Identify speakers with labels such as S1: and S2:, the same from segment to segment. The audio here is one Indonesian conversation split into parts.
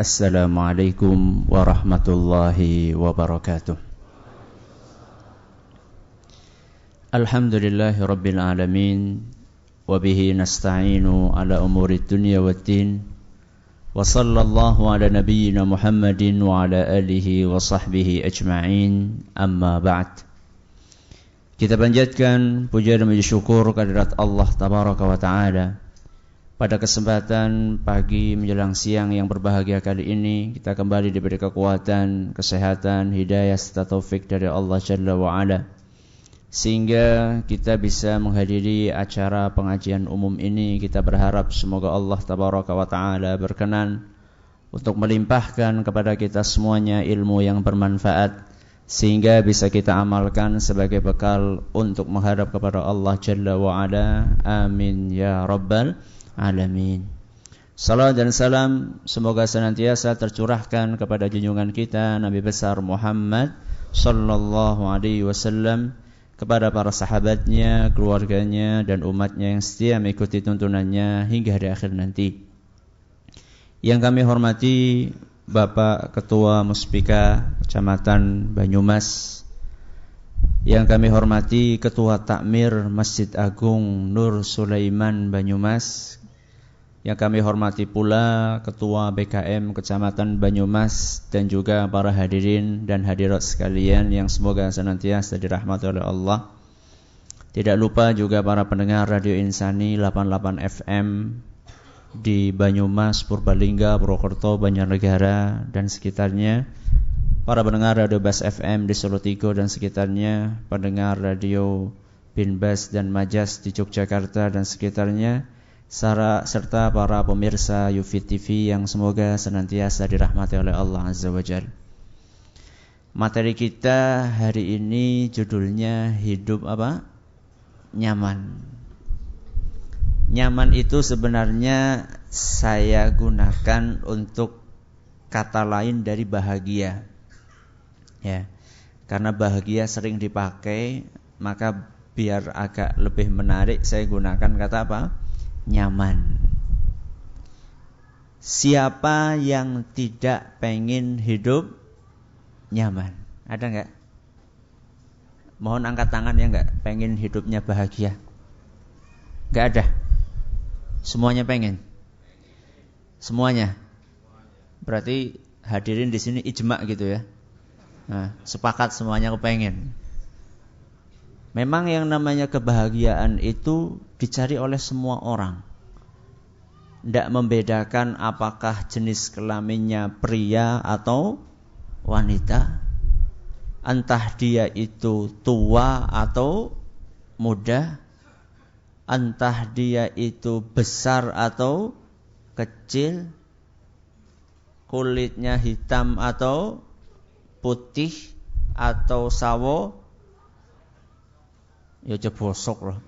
S1: Assalamualaikum warahmatullahi wabarakatuh. Alhamdulillahi rabbil alamin, wabihi nasta'inu ala umuri dunya waddin, wa sallallahu ala nabiyyina Muhammadin wa ala alihi wa sahbihi ajma'in, amma ba'd. Kita panjatkan puja dan puji syukur kehadirat Allah Tabaraka wa Ta'ala. Pada kesempatan pagi menjelang siang yang berbahagia kali ini, kita kembali diberi kekuatan, kesehatan, hidayah serta taufik dari Allah Jalla wa Ala, sehingga kita bisa menghadiri acara pengajian umum ini. Kita berharap semoga Allah Tabaraka wa Ta'ala berkenan untuk melimpahkan kepada kita semuanya ilmu yang bermanfaat, sehingga bisa kita amalkan sebagai bekal untuk menghadap kepada Allah Jalla wa Ala. Amin ya Rabbal Alamin. Salam dan salam semoga senantiasa tercurahkan kepada junjungan kita Nabi besar Muhammad sallallahu alaihi wasallam, kepada para sahabatnya, keluarganya dan umatnya yang setia mengikuti tuntunannya hingga hari akhir nanti. Yang kami hormati Bapak Ketua Muspika Kecamatan Banyumas, yang kami hormati Ketua Takmir Masjid Agung Nur Sulaiman Banyumas, yang kami hormati pula Ketua BKM Kecamatan Banyumas, dan juga para hadirin dan hadirat sekalian yang semoga senantiasa dirahmati oleh Allah. Tidak lupa juga para pendengar Radio Insani 88 FM di Banyumas, Purbalingga, Purwokerto, Banjarnegara dan sekitarnya, para pendengar Radio Bas FM di Solo Tigo dan sekitarnya, pendengar Radio Binbas dan Majas di Yogyakarta dan sekitarnya, serta para pemirsa Yufi TV yang semoga senantiasa dirahmati oleh Allah Azza wa Jalla. Materi kita hari ini judulnya hidup apa? Nyaman. Nyaman itu sebenarnya saya gunakan untuk kata lain dari bahagia. Ya. Karena bahagia sering dipakai, maka biar agak lebih menarik saya gunakan kata apa? Nyaman. Siapa yang tidak pengen hidup nyaman? Ada enggak? Mohon angkat tangan yang enggak pengen hidupnya bahagia. Enggak ada. Semuanya pengen. Semuanya. Berarti hadirin di sini ijma gitu ya. Nah, sepakat semuanya kepengen. Memang yang namanya kebahagiaan itu dicari oleh semua orang. Tidak membedakan apakah jenis kelaminnya pria atau wanita. Entah dia itu tua atau muda. Entah dia itu besar atau kecil. Kulitnya hitam atau putih atau sawo. Ya jebosok loh.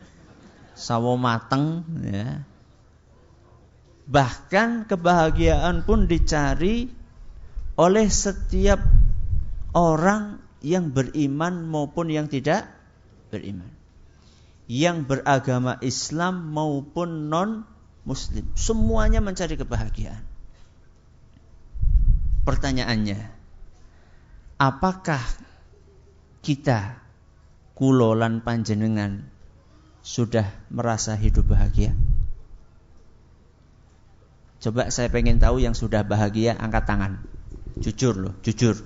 S1: Sawo mateng ya. Bahkan kebahagiaan pun dicari oleh setiap orang yang beriman maupun yang tidak beriman, yang beragama Islam maupun non-muslim, semuanya mencari kebahagiaan. Pertanyaannya, apakah kita kulolan panjenengan sudah merasa hidup bahagia? Coba saya pengen tahu yang sudah bahagia, angkat tangan. Jujur loh, jujur.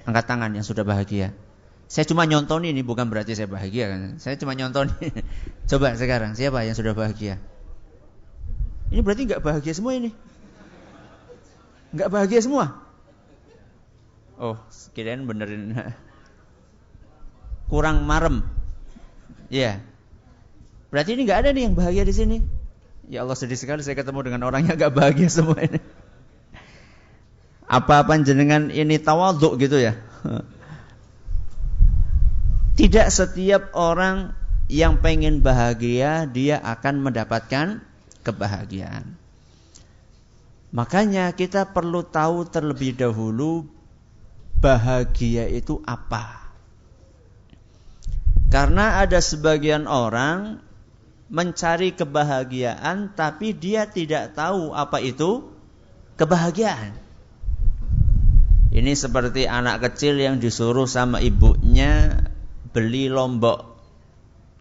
S1: Angkat tangan yang sudah bahagia. Saya cuma nyonton ini, bukan berarti saya bahagia kan. Saya cuma nyonton. Coba sekarang, siapa yang sudah bahagia? Ini berarti gak bahagia semua ini? Gak bahagia semua? Oh, kirain benerin. Kurang marem. Ya. Berarti ini gak ada nih yang bahagia di sini. Ya Allah, sedih sekali saya ketemu dengan orang yang gak bahagia semua ini. Apa-apa jenengan ini tawadhu gitu ya. Tidak setiap orang yang pengen bahagia dia akan mendapatkan kebahagiaan. Makanya kita perlu tahu terlebih dahulu bahagia itu apa. Karena ada sebagian orang mencari kebahagiaan tapi dia tidak tahu apa itu kebahagiaan. Ini seperti anak kecil yang disuruh sama ibunya beli lombok.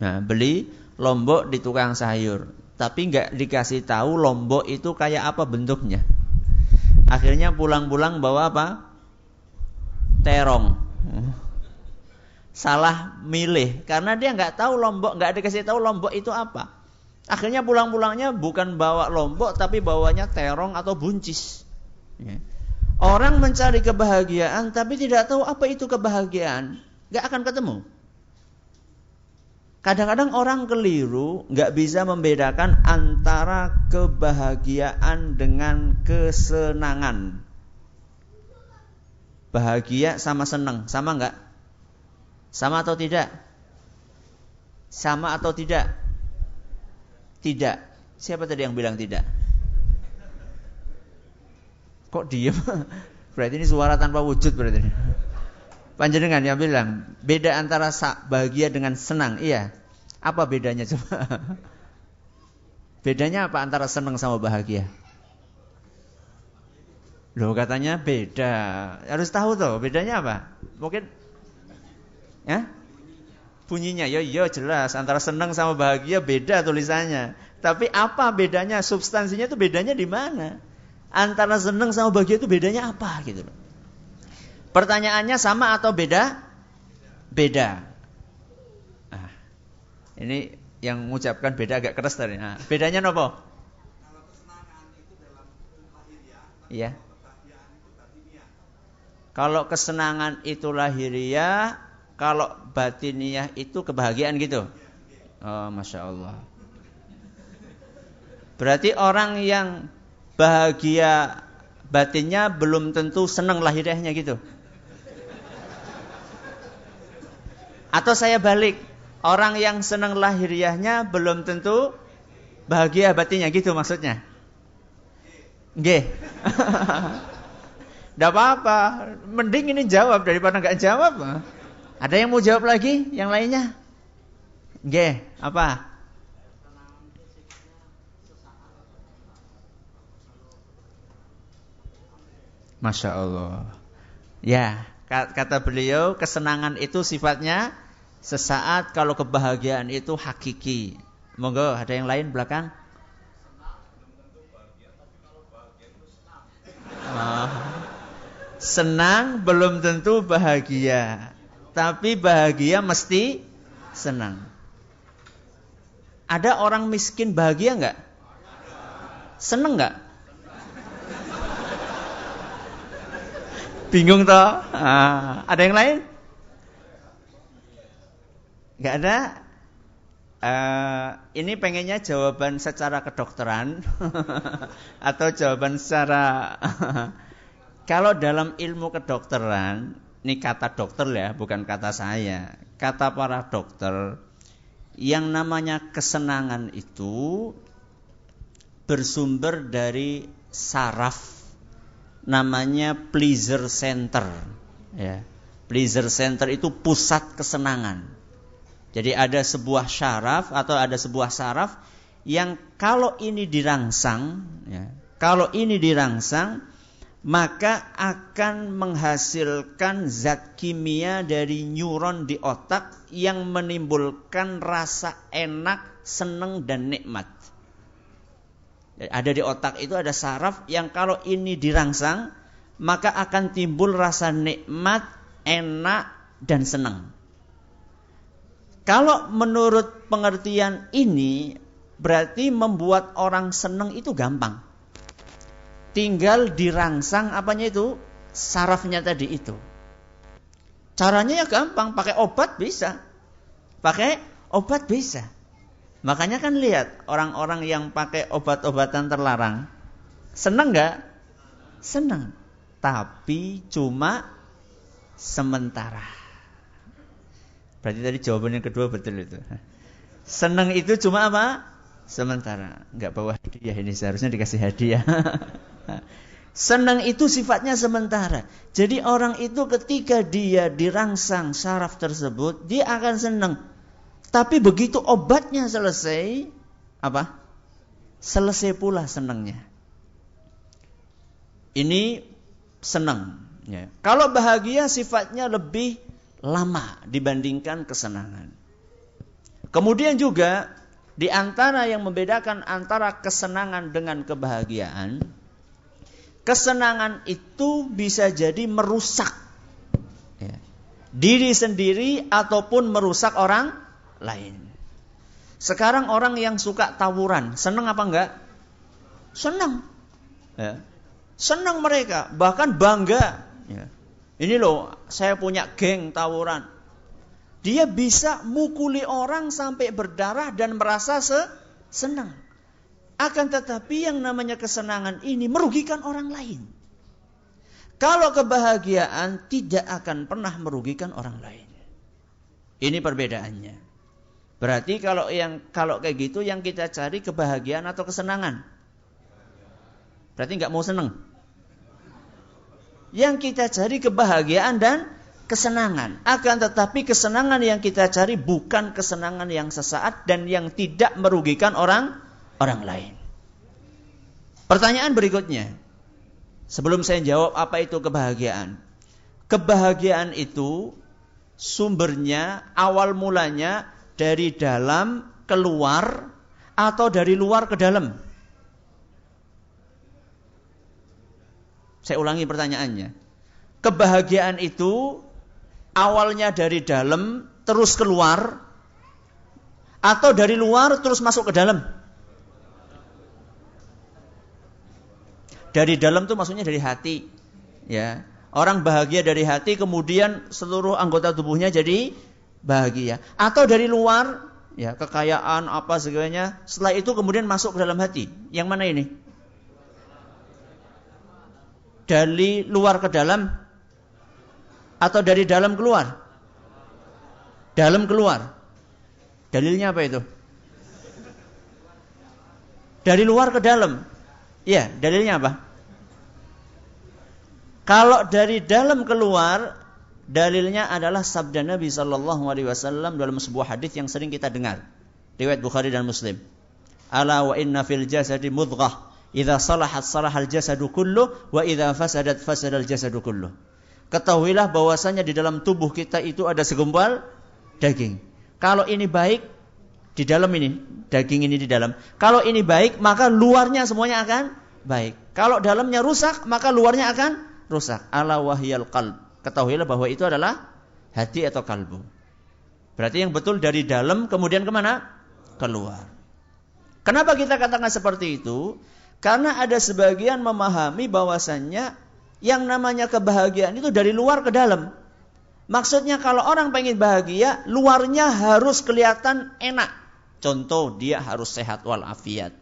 S1: Nah, beli lombok di tukang sayur, tapi nggak dikasih tahu lombok itu kayak apa bentuknya. Akhirnya pulang-pulang bawa apa? Terong. Salah milih karena dia nggak tahu lombok, nggak dikasih tahu lombok itu apa. Akhirnya pulang-pulangnya bukan bawa lombok tapi bawanya terong atau buncis. Orang mencari kebahagiaan tapi tidak tahu apa itu kebahagiaan, nggak akan ketemu. Kadang-kadang orang keliru, nggak bisa membedakan antara kebahagiaan dengan kesenangan. Bahagia sama senang, sama nggak? Sama atau tidak? Sama atau tidak? Tidak. Siapa tadi yang bilang tidak? Kok diam? Berarti ini suara tanpa wujud berarti. Panjenengan yang bilang beda antara bahagia dengan senang. Iya. Apa bedanya coba? Bedanya apa antara senang sama bahagia? Loh katanya beda. Harus tahu tuh bedanya apa? Mungkin ya? Bunyinya, yo jelas antara senang sama bahagia beda tulisannya. Tapi apa bedanya? Substansinya itu bedanya di mana? Antara senang sama bahagia itu bedanya apa gitu loh. Pertanyaannya sama atau beda? Beda. Nah, ini yang mengucapkan beda agak keras tadi. Nah, bedanya apa? Kalau kesenangan itu dalam lahiriah, iya. Kalau kesenangan itu lahiriah, kalau batiniah itu kebahagiaan gitu. Oh, Masya Allah. Berarti orang yang bahagia batinnya belum tentu senang lahiriahnya gitu. Atau saya balik, orang yang senang lahiriahnya belum tentu bahagia batinnya gitu maksudnya. Nggih. Tidak apa-apa, mending ini jawab daripada nggak jawab. Ada yang mau jawab lagi? Yang lainnya? Nggih, apa? Masya Allah. Ya, kata beliau, kesenangan itu sifatnya sesaat, kalau kebahagiaan itu hakiki. Monggo, ada yang lain belakang? Senang belum tentu bahagia. Tapi bahagia mesti senang. Ada orang miskin bahagia enggak? Senang enggak? Bingung toh? Ada yang lain? Enggak ada? Ini pengennya jawaban secara kedokteran atau jawaban secara kalau dalam ilmu kedokteran, ini kata dokter ya, bukan kata saya. Kata para dokter, yang namanya kesenangan itu bersumber dari saraf, namanya pleasure center. Ya, pleasure center itu pusat kesenangan. Jadi ada sebuah syaraf atau ada sebuah saraf yang kalau ini dirangsang, ya, kalau ini dirangsang, maka akan menghasilkan zat kimia dari neuron di otak yang menimbulkan rasa enak, senang, dan nikmat. Ada di otak itu ada saraf yang kalau ini dirangsang, maka akan timbul rasa nikmat, enak, dan senang. Kalau menurut pengertian ini, berarti membuat orang senang itu gampang. Tinggal dirangsang apanya itu? Sarafnya tadi itu. Caranya ya gampang, pakai obat bisa. Pakai obat bisa. Makanya kan lihat orang-orang yang pakai obat-obatan terlarang. Senang enggak? Senang. Tapi cuma sementara. Berarti tadi jawaban yang kedua betul itu. Senang itu cuma apa? Sementara. Enggak bawa hadiah ini, seharusnya dikasih hadiah. Senang itu sifatnya sementara. Jadi orang itu ketika dia dirangsang saraf tersebut, dia akan senang. Tapi begitu obatnya selesai, apa? Selesai pula senangnya. Ini senang. Ya. Kalau bahagia sifatnya lebih lama dibandingkan kesenangan. Kemudian juga di antara yang membedakan antara kesenangan dengan kebahagiaan, kesenangan itu bisa jadi merusak ya, diri sendiri ataupun merusak orang lain. Sekarang orang yang suka tawuran, senang apa enggak? Senang. Ya. Senang mereka, bahkan bangga. Ya. Ini loh, saya punya geng tawuran. Dia bisa mukuli orang sampai berdarah dan merasa senang. Akan tetapi yang namanya kesenangan ini merugikan orang lain. Kalau kebahagiaan tidak akan pernah merugikan orang lain. Ini perbedaannya. Berarti kalau kayak gitu yang kita cari kebahagiaan atau kesenangan? Berarti nggak mau senang. Yang kita cari kebahagiaan dan kesenangan. Akan tetapi kesenangan yang kita cari bukan kesenangan yang sesaat dan yang tidak merugikan orang lain. Pertanyaan berikutnya. Sebelum saya jawab apa itu kebahagiaan. Kebahagiaan itu sumbernya, awal mulanya dari dalam keluar atau dari luar ke dalam? Saya ulangi pertanyaannya. Kebahagiaan itu awalnya dari dalam terus keluar atau dari luar terus masuk ke dalam? Dari dalam itu maksudnya dari hati. Ya. Orang bahagia dari hati kemudian seluruh anggota tubuhnya jadi bahagia. Atau dari luar, ya, kekayaan apa segalanya, setelah itu kemudian masuk ke dalam hati. Yang mana ini? Dari luar ke dalam atau dari dalam keluar? Dalam keluar. Dalilnya apa itu? Dari luar ke dalam. Ya, dalilnya apa? Kalau dari dalam keluar, dalilnya adalah sabda Nabi SAW dalam sebuah hadis yang sering kita dengar. Riwayat Bukhari dan Muslim. Ala wa inna fil jasadi mudghah. Idza salahat salahal jasadu kullu wa idza fasadat fasadal jasadu kullu. Ketahuilah bahwasanya di dalam tubuh kita itu ada segumpal daging. Kalau ini baik, di dalam ini, daging ini di dalam. Kalau ini baik, maka luarnya semuanya akan baik. Kalau dalamnya rusak, maka luarnya akan rusak. Ala wahyal qalb. Ketahuilah bahwa itu adalah hati atau kalbu. Berarti yang betul dari dalam kemudian kemana? Keluar. Kenapa kita katakan seperti itu? Karena ada sebagian memahami bahwasannya yang namanya kebahagiaan itu dari luar ke dalam. Maksudnya kalau orang pengen bahagia, luarnya harus kelihatan enak. Contoh, dia harus sehat walafiat.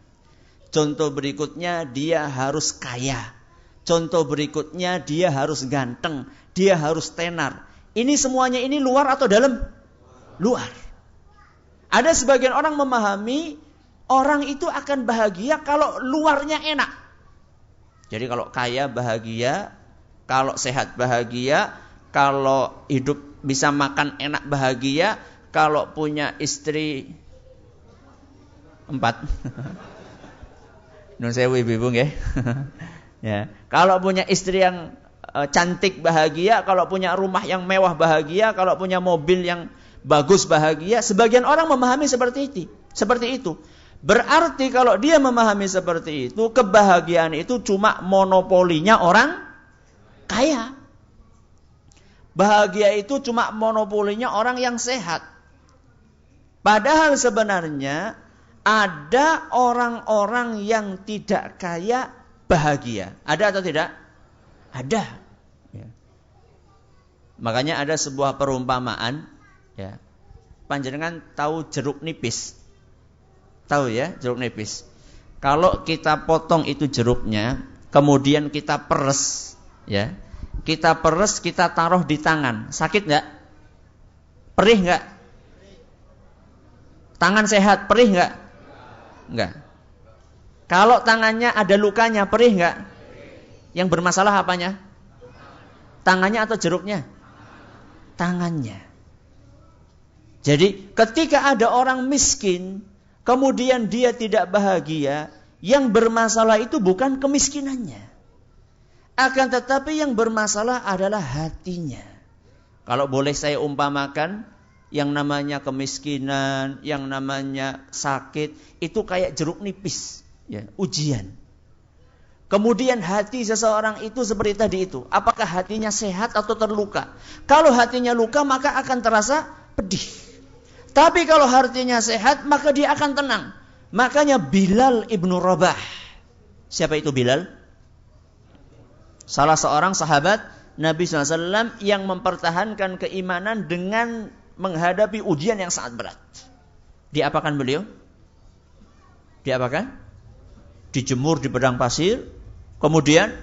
S1: Contoh berikutnya, dia harus kaya. Contoh berikutnya, dia harus ganteng. Dia harus tenar. Ini semuanya ini luar atau dalam? Luar. Ada sebagian orang memahami orang itu akan bahagia kalau luarnya enak. Jadi kalau kaya bahagia, kalau sehat bahagia, kalau hidup bisa makan enak bahagia, kalau punya istri 4. Nun sewu ibu nggih. Ya. Kalau punya istri yang cantik bahagia, kalau punya rumah yang mewah bahagia, kalau punya mobil yang bagus bahagia, sebagian orang memahami seperti itu. Berarti kalau dia memahami seperti itu, kebahagiaan itu cuma monopolinya orang kaya. Bahagia itu cuma monopolinya orang yang sehat. Padahal sebenarnya ada orang-orang yang tidak kaya bahagia. Ada atau tidak? Ada. Ya. Makanya ada sebuah perumpamaan. Ya. Panjenengan tahu jeruk nipis? Tahu ya, jeruk nipis. Kalau kita potong itu jeruknya, kemudian kita peres, ya. Kita peres, kita taruh di tangan. Sakit enggak? Perih enggak? Tangan sehat, perih enggak? Enggak. Kalau tangannya ada lukanya, perih enggak? Yang bermasalah apanya? Tangannya atau jeruknya? Tangannya. Jadi ketika ada orang miskin, kemudian dia tidak bahagia, yang bermasalah itu bukan kemiskinannya. Akan tetapi yang bermasalah adalah hatinya. Kalau boleh saya umpamakan, yang namanya kemiskinan, yang namanya sakit, itu kayak jeruk nipis, ya, ujian. Kemudian hati seseorang itu seperti tadi itu. Apakah hatinya sehat atau terluka? Kalau hatinya luka, maka akan terasa pedih. Tapi kalau hatinya sehat, maka dia akan tenang. Makanya Bilal ibnu Rabah. Siapa itu Bilal? Salah seorang sahabat Nabi SAW yang mempertahankan keimanan dengan menghadapi ujian yang sangat berat. Diapakan beliau? Diapakan? Dijemur di padang pasir, kemudian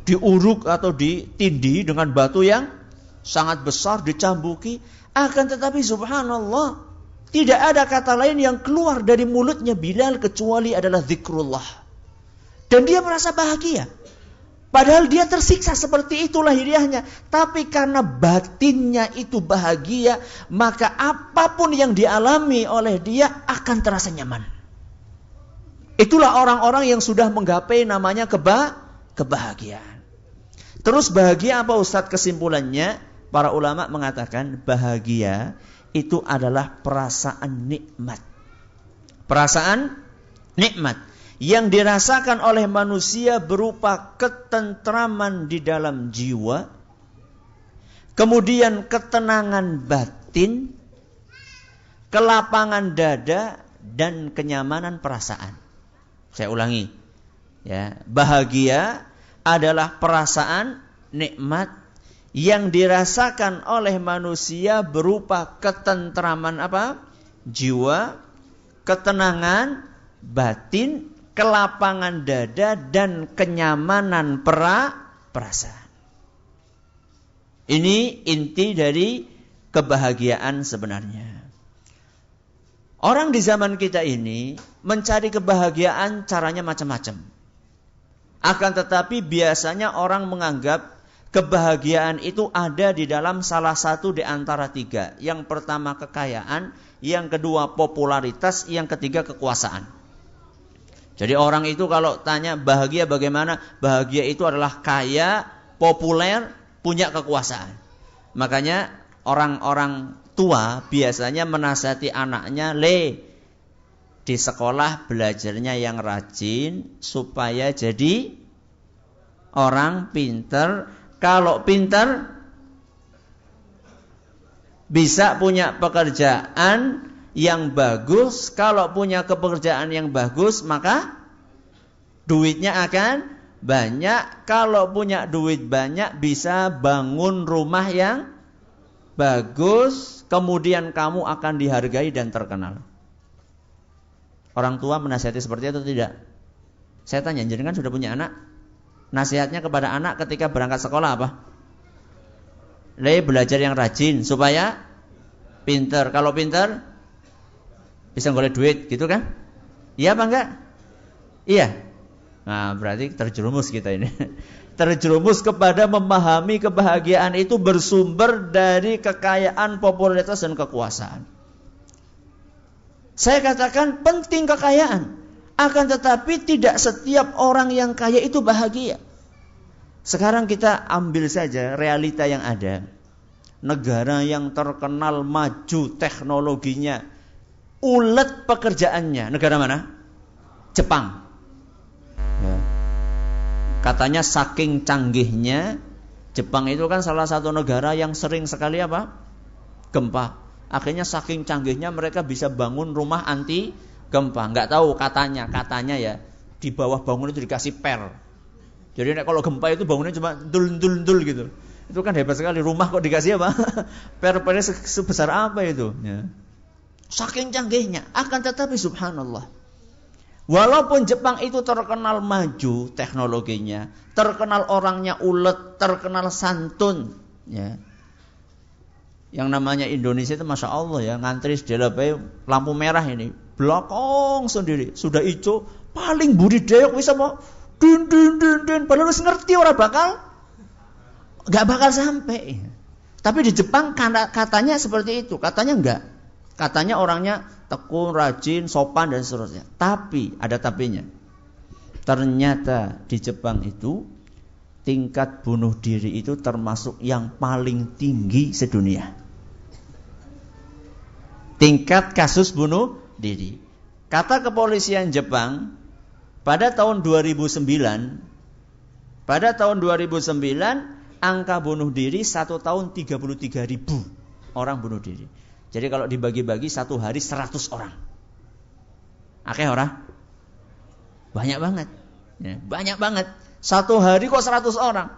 S1: diuruk atau ditindih dengan batu yang sangat besar, dicambuki. Akan tetapi subhanallah, tidak ada kata lain yang keluar dari mulutnya Bilal kecuali adalah zikrullah. Dan dia merasa bahagia. Padahal dia tersiksa seperti itu lahiriahnya. Tapi karena batinnya itu bahagia, maka apapun yang dialami oleh dia akan terasa nyaman. Itulah orang-orang yang sudah menggapai namanya kebahagiaan. Terus bahagia apa Ustadz kesimpulannya? Para ulama mengatakan bahagia itu adalah perasaan nikmat. Perasaan nikmat yang dirasakan oleh manusia berupa ketentraman di dalam jiwa, kemudian ketenangan batin, kelapangan dada, dan kenyamanan perasaan. Saya ulangi, ya, bahagia adalah perasaan nikmat yang dirasakan oleh manusia berupa ketentraman apa? Jiwa, ketenangan batin, kelapangan dada, dan kenyamanan perasaan. Ini inti dari kebahagiaan sebenarnya. Orang di zaman kita ini mencari kebahagiaan caranya macam-macam. Akan tetapi biasanya orang menganggap kebahagiaan itu ada di dalam salah satu di antara tiga. Yang pertama kekayaan, yang kedua popularitas, yang ketiga kekuasaan. Jadi orang itu kalau tanya bahagia bagaimana? Bahagia itu adalah kaya, populer, punya kekuasaan. Makanya orang-orang tua biasanya menasihati anaknya, di sekolah belajarnya yang rajin supaya jadi orang pinter. Kalau pinter bisa punya pekerjaan yang bagus. Kalau punya pekerjaan yang bagus, maka duitnya akan banyak. Kalau punya duit banyak, bisa bangun rumah yang bagus. Kemudian kamu akan dihargai dan terkenal. Orang tua menasihati seperti itu atau tidak? Saya tanya, jenengan sudah punya anak? Nasihatnya kepada anak ketika berangkat sekolah apa? Belajar yang rajin supaya pinter. Kalau pinter bisa golek duit, gitu kan? Iya apa enggak? Iya. Nah, berarti terjerumus kita ini. Terjerumus kepada memahami kebahagiaan itu bersumber dari kekayaan, popularitas, dan kekuasaan. Saya katakan penting kekayaan. Akan tetapi tidak setiap orang yang kaya itu bahagia. Sekarang kita ambil saja realita yang ada. Negara yang terkenal maju teknologinya, ulet pekerjaannya. Negara mana? Jepang. Ya. Katanya saking canggihnya, Jepang itu kan salah satu negara yang sering sekali apa? Gempa. Akhirnya saking canggihnya mereka bisa bangun rumah anti gempa. Nggak tahu katanya ya di bawah bangunan itu dikasih per. Jadi kalau gempa itu bangunnya cuma dul gitu. Itu kan hebat sekali. Rumah kok dikasih apa? Per-pernya sebesar apa itu? Ya. Saking canggihnya. Akan tetapi subhanallah, walaupun Jepang itu terkenal maju teknologinya, terkenal orangnya ulet, terkenal santun, ya. Yang namanya Indonesia itu masya Allah ya, ngantri sedelapai lampu merah ini, belakang sendiri sudah hijau, paling budidaya bisa mau dun. Padahal harus ngerti orang nggak bakal sampai. Tapi di Jepang katanya seperti itu, katanya enggak. Katanya orangnya tekun, rajin, sopan dan seterusnya. Tapi ada tapinya. Ternyata di Jepang itu tingkat bunuh diri itu termasuk yang paling tinggi sedunia. Tingkat kasus bunuh diri. Kata kepolisian Jepang, pada tahun 2009, angka bunuh diri 1 tahun 33.000 orang bunuh diri. Jadi kalau dibagi-bagi 1 hari 100 orang. Akeh ora? Banyak banget. Ya, banyak banget. 1 hari kok 100 orang.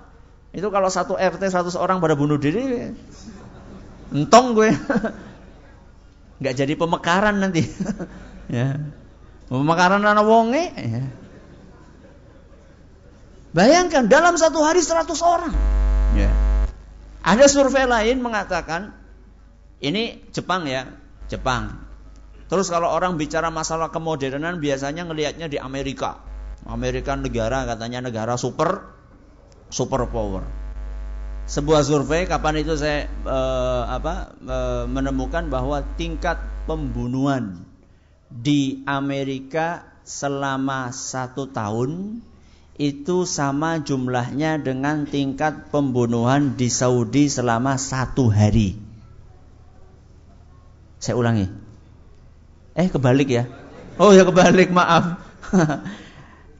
S1: Itu kalau 1 RT 100 orang pada bunuh diri, entong gue. Enggak jadi pemekaran nanti. Ya. Pemekaran ana wonge. Ya. Bayangkan dalam 1 hari 100 orang. Ya. Ada survei lain mengatakan, ini Jepang ya, Jepang. Terus kalau orang bicara masalah kemodernan biasanya ngelihatnya di Amerika. Amerika negara katanya negara super power. Sebuah survei kapan itu saya menemukan bahwa tingkat pembunuhan di Amerika selama 1 tahun itu sama jumlahnya dengan tingkat pembunuhan di Saudi selama 1 hari. Saya ulangi. Kebalik ya. Oh ya kebalik, maaf.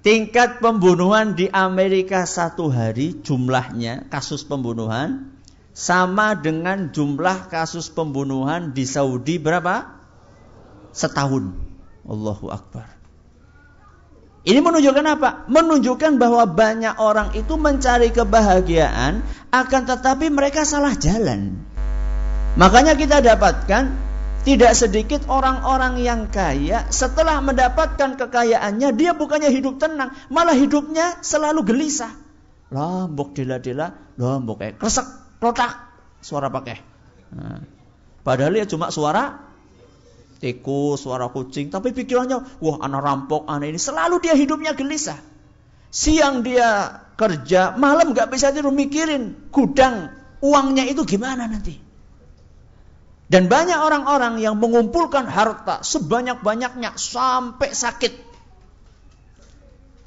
S1: Tingkat pembunuhan di Amerika 1 hari jumlahnya kasus pembunuhan sama dengan jumlah kasus pembunuhan di Saudi berapa? Setahun. Allahu Akbar. Ini menunjukkan apa? Menunjukkan bahwa banyak orang itu mencari kebahagiaan, akan tetapi mereka salah jalan. Makanya kita dapatkan tidak sedikit orang-orang yang kaya setelah mendapatkan kekayaannya dia bukannya hidup tenang, malah hidupnya selalu gelisah. Lombok dela-dela, lombok kresek, rotak, suara pakai. Nah, padahal ya cuma suara tikus, suara kucing, tapi pikirannya, wah anak rampok, anak ini, selalu dia hidupnya gelisah. Siang dia kerja, malam gak bisa tidur mikirin gudang uangnya itu gimana nanti. Dan banyak orang-orang yang mengumpulkan harta sebanyak-banyaknya sampai sakit.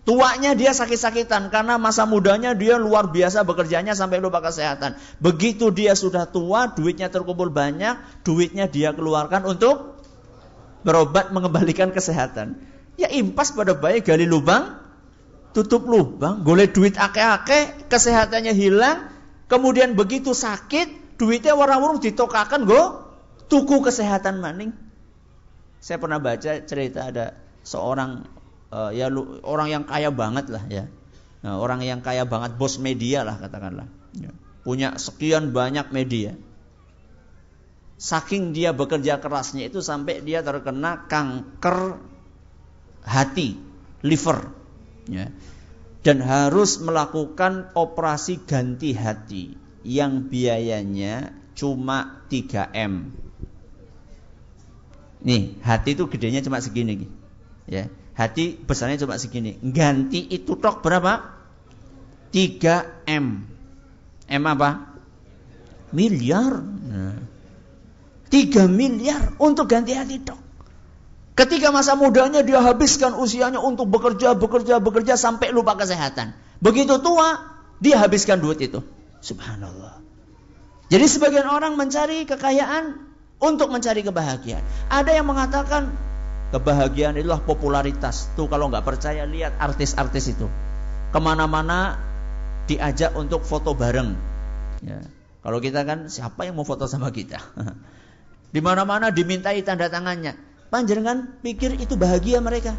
S1: Tuanya dia sakit-sakitan karena masa mudanya dia luar biasa bekerjanya sampai lupa kesehatan. Begitu dia sudah tua, duitnya terkumpul banyak, duitnya dia keluarkan untuk berobat mengembalikan kesehatan. Ya impas pada baik gali lubang, tutup lubang, golek duit akeh-akeh, kesehatannya hilang, kemudian begitu sakit, duitnya warang-warung ditokakan tuku kesehatan maning. Saya pernah baca cerita ada seorang orang yang kaya banget lah ya. Nah, orang yang kaya banget, bos media lah katakanlah. Ya. Punya sekian banyak media. Saking dia bekerja kerasnya itu sampai dia terkena kanker hati, liver. Ya. Dan harus melakukan operasi ganti hati yang biayanya cuma 3M. Nih, hati itu gedenya cuma segini. Ya, hati besarnya cuma segini. Ganti itu tok berapa? 3M. M apa? Miliar. Nah, 3 miliar untuk ganti hati tok. Ketika masa mudanya dia habiskan usianya untuk bekerja sampai lupa kesehatan. Begitu tua, dia habiskan duit itu. Subhanallah. Jadi sebagian orang mencari kekayaan untuk mencari kebahagiaan. Ada yang mengatakan kebahagiaan itulah popularitas. Tuh kalau nggak percaya lihat artis-artis itu. Kemana-mana diajak untuk foto bareng. Ya. Kalau kita kan siapa yang mau foto sama kita? Di mana-mana dimintai tanda tangannya. Panjenengan pikir itu bahagia mereka?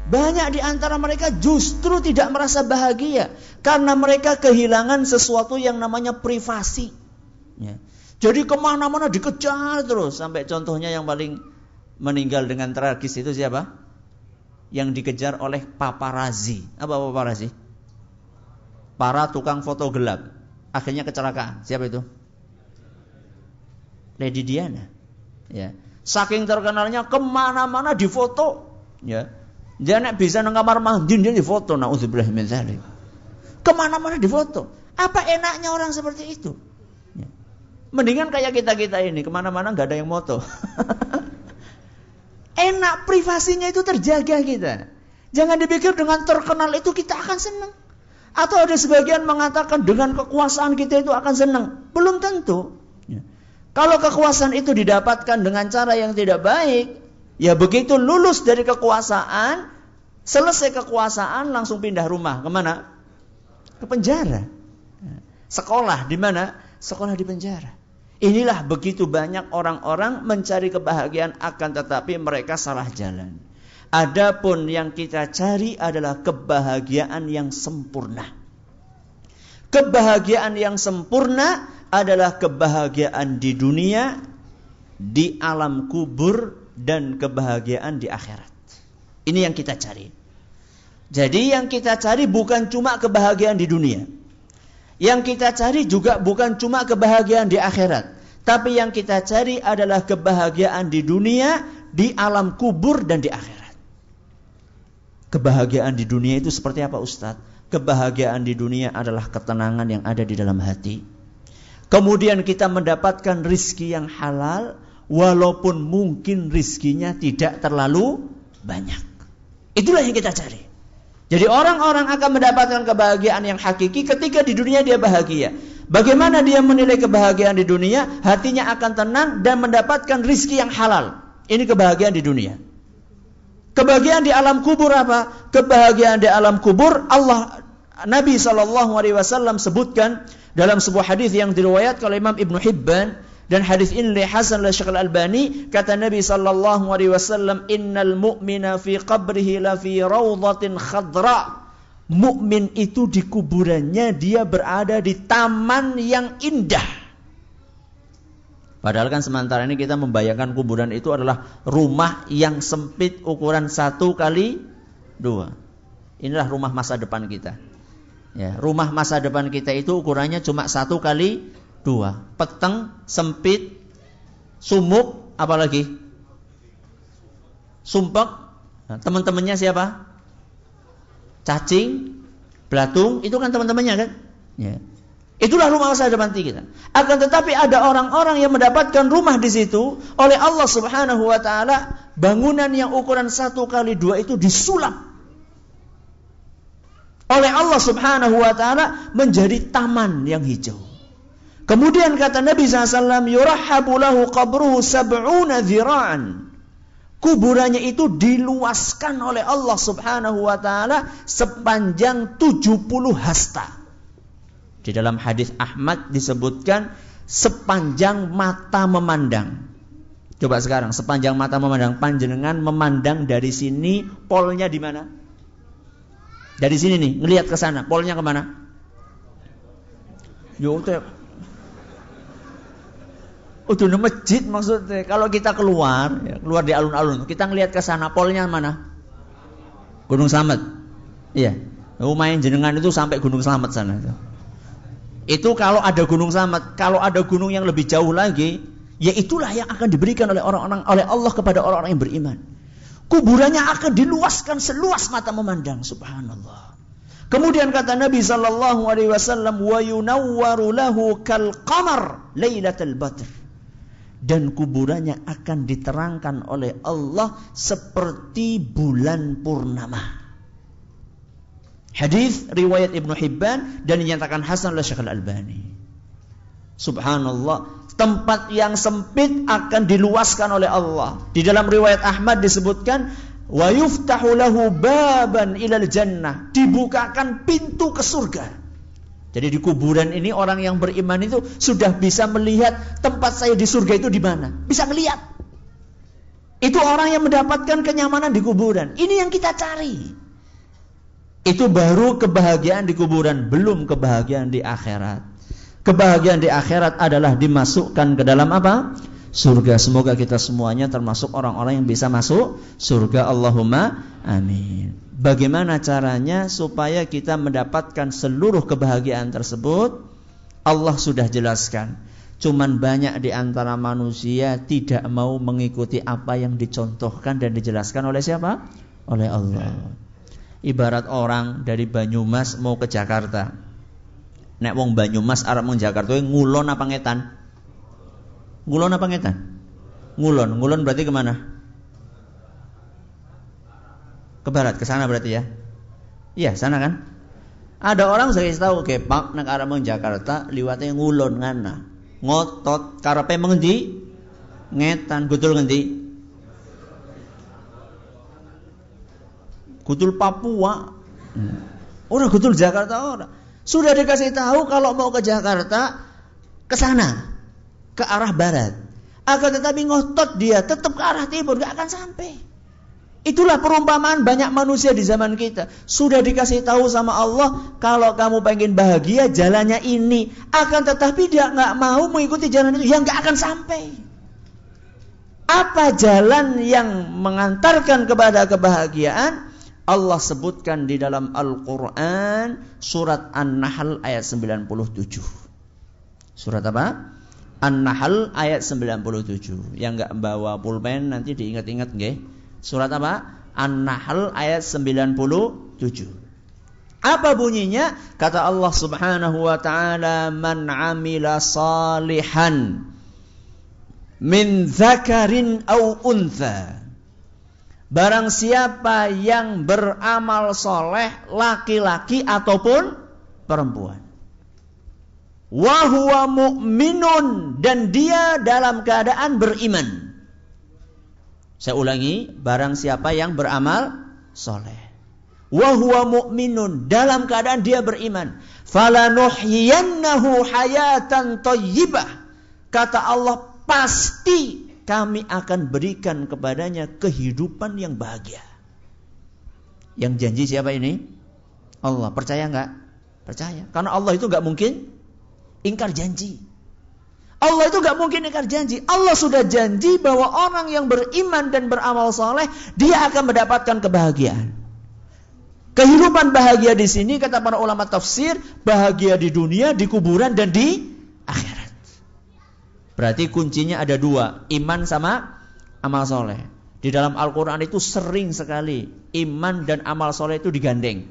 S1: Banyak di antara mereka justru tidak merasa bahagia karena mereka kehilangan sesuatu yang namanya privasi. Ya. Jadi kemana-mana dikejar terus. Sampai contohnya yang paling meninggal dengan tragis itu siapa? Yang dikejar oleh paparazzi. Apa paparazzi? Para tukang foto gelap. Akhirnya kecelakaan. Siapa itu? Lady Diana. Ya. Saking terkenalnya kemana-mana difoto. Ya. Dia nek bisa nang kamar mandi dia difoto. Nauzubillah min dzalik. Kemana-mana difoto. Apa enaknya orang seperti itu? Mendingan kayak kita-kita ini, kemana-mana gak ada yang moto. Enak, privasinya itu terjaga kita. Jangan dipikir dengan terkenal itu kita akan senang. Atau ada sebagian mengatakan dengan kekuasaan kita itu akan senang. Belum tentu. Kalau kekuasaan itu didapatkan dengan cara yang tidak baik, ya begitu lulus dari kekuasaan, selesai kekuasaan langsung pindah rumah. Kemana? Ke penjara. Sekolah di mana? Sekolah di penjara. Inilah begitu banyak orang-orang mencari kebahagiaan akan tetapi mereka salah jalan. Adapun yang kita cari adalah kebahagiaan yang sempurna. Kebahagiaan yang sempurna adalah kebahagiaan di dunia, di alam kubur, dan kebahagiaan di akhirat. Ini yang kita cari. Jadi yang kita cari bukan cuma kebahagiaan di dunia. Yang kita cari juga bukan cuma kebahagiaan di akhirat. Tapi yang kita cari adalah kebahagiaan di dunia, di alam kubur, dan di akhirat. Kebahagiaan di dunia itu seperti apa, Ustaz? Kebahagiaan di dunia adalah ketenangan yang ada di dalam hati. Kemudian kita mendapatkan rizki yang halal, walaupun mungkin rizkinya tidak terlalu banyak. Itulah yang kita cari. Jadi orang-orang akan mendapatkan kebahagiaan yang hakiki ketika di dunia dia bahagia. Bagaimana dia menilai kebahagiaan di dunia? Hatinya akan tenang dan mendapatkan rizki yang halal. Ini kebahagiaan di dunia. Kebahagiaan di alam kubur apa? Kebahagiaan di alam kubur Nabi SAW sebutkan dalam sebuah hadis yang diriwayatkan oleh Imam Ibn Hibban, dan hadis ini hasan oleh Syekh Al-Albani. Kata Nabi SAW, innal mu'mina fi qabrihi la fi rawdatin khadra. Mukmin itu di kuburannya dia berada di taman yang indah. Padahal kan sementara ini kita membayangkan kuburan itu adalah rumah yang sempit ukuran 1x2. Inilah rumah masa depan kita. Ya, rumah masa depan kita itu ukurannya cuma 1x2. Peteng, sempit, sumuk, apalagi? Sumpek. Nah, teman-temannya siapa? Cacing, belatung, itu kan teman-temannya kan? Ya. Itulah rumah masa depan kita. Akan tetapi ada orang-orang yang mendapatkan rumah di situ oleh Allah Subhanahu wa taala, bangunan yang ukuran 1x2 itu disulap oleh Allah Subhanahu wa taala menjadi taman yang hijau. Kemudian kata Nabi SAW, yurahhabu lahu qabruhu 70 dhira'an. Kuburannya itu diluaskan oleh Allah Subhanahu wa taala sepanjang 70 hasta. Di dalam hadis Ahmad disebutkan sepanjang mata memandang. Coba sekarang sepanjang mata memandang, panjenengan memandang dari sini, polnya di mana? Dari sini nih, ngelihat ke sana, polnya kemana? Udah masjid maksudnya. Kalau kita keluar di alun-alun, kita ngelihat ke sana, polnya mana? Gunung Slamet. Iya. Lumayan jenengan itu sampai Gunung Slamet sana itu. Itu kalau ada gunung Slamet. Kalau ada gunung yang lebih jauh lagi, ya itulah yang akan diberikan oleh orang-orang, oleh Allah kepada orang-orang yang beriman. Kuburannya akan diluaskan seluas mata memandang. Subhanallah. Kemudian kata Nabi SAW, wa yunawwaru lahu kal qamar lailatul badr. Dan kuburannya akan diterangkan oleh Allah seperti bulan purnama. Hadis riwayat Ibn Hibban dan dinyatakan hasan oleh Syekh Al-Albani. Subhanallah, tempat yang sempit akan diluaskan oleh Allah. Di dalam riwayat Ahmad disebutkan, wa yuftahu lahu baban ilal jannah, dibukakan pintu ke surga. Jadi di kuburan ini orang yang beriman itu sudah bisa melihat tempat saya di surga itu di mana. Bisa melihat. Itu orang yang mendapatkan kenyamanan di kuburan. Ini yang kita cari. Itu baru kebahagiaan di kuburan, belum kebahagiaan di akhirat. Kebahagiaan di akhirat adalah dimasukkan ke dalam apa? Surga. Semoga kita semuanya termasuk orang-orang yang bisa masuk surga. Allahumma amin. Bagaimana caranya supaya kita mendapatkan seluruh kebahagiaan tersebut? Allah sudah jelaskan. Cuman banyak di antara manusia tidak mau mengikuti apa yang dicontohkan dan dijelaskan oleh siapa? Oleh Allah. Ibarat orang dari Banyumas mau ke Jakarta. Nek wong Banyumas arep mung Jakarta ngulon apa ngetan? Ngulon apa ngetan? Ngulon. Ngulon berarti kemana? Ke barat, ke sana berarti ya? Iya, sana kan? Ada orang saya tahu kepak nek arep mung Jakarta liwate ngulon ngana. Ngotot karepe mengendi? Ngetan gutul ngendi? Gutul Papua. Ora gutul Jakarta ora. Sudah dikasih tahu kalau mau ke Jakarta ke sana, ke arah barat. Akan tetapi ngotot dia tetap ke arah timur, enggak akan sampai. Itulah perumpamaan banyak manusia di zaman kita. Sudah dikasih tahu sama Allah, kalau kamu pengen bahagia jalannya ini. Akan tetapi dia nggak mau mengikuti jalan itu, yang nggak akan sampai. Apa jalan yang mengantarkan kepada kebahagiaan? Allah sebutkan di dalam Al-Quran surat An-Nahl ayat 97. Surat apa? An-Nahl ayat 97. Yang nggak bawa pulpen nanti diingat-ingat nggih. Surat apa? An-Nahl ayat 97. Apa bunyinya? Kata Allah Subhanahu wa taala, "Man 'amila salihan min dzakarin aw untha." Barang siapa yang beramal soleh, laki-laki ataupun perempuan. Wa huwa mu'minun, dan dia dalam keadaan beriman. Saya ulangi, barang siapa yang beramal soleh, wa huwa mu'minun, dalam keadaan dia beriman, falanuhyiyannahu hayatan thayyibah. Kata Allah, pasti kami akan berikan kepadanya kehidupan yang bahagia. Yang janji siapa ini? Allah. Percaya enggak? Percaya. Karena Allah itu enggak mungkin ingkar janji. Allah itu enggak mungkin ingkar janji. Allah sudah janji bahwa orang yang beriman dan beramal soleh, dia akan mendapatkan kebahagiaan. Kehidupan bahagia di sini, kata para ulama tafsir, bahagia di dunia, di kuburan, dan di akhirat. Berarti kuncinya ada dua, iman sama amal soleh. Di dalam Al-Quran itu sering sekali iman dan amal soleh itu digandeng.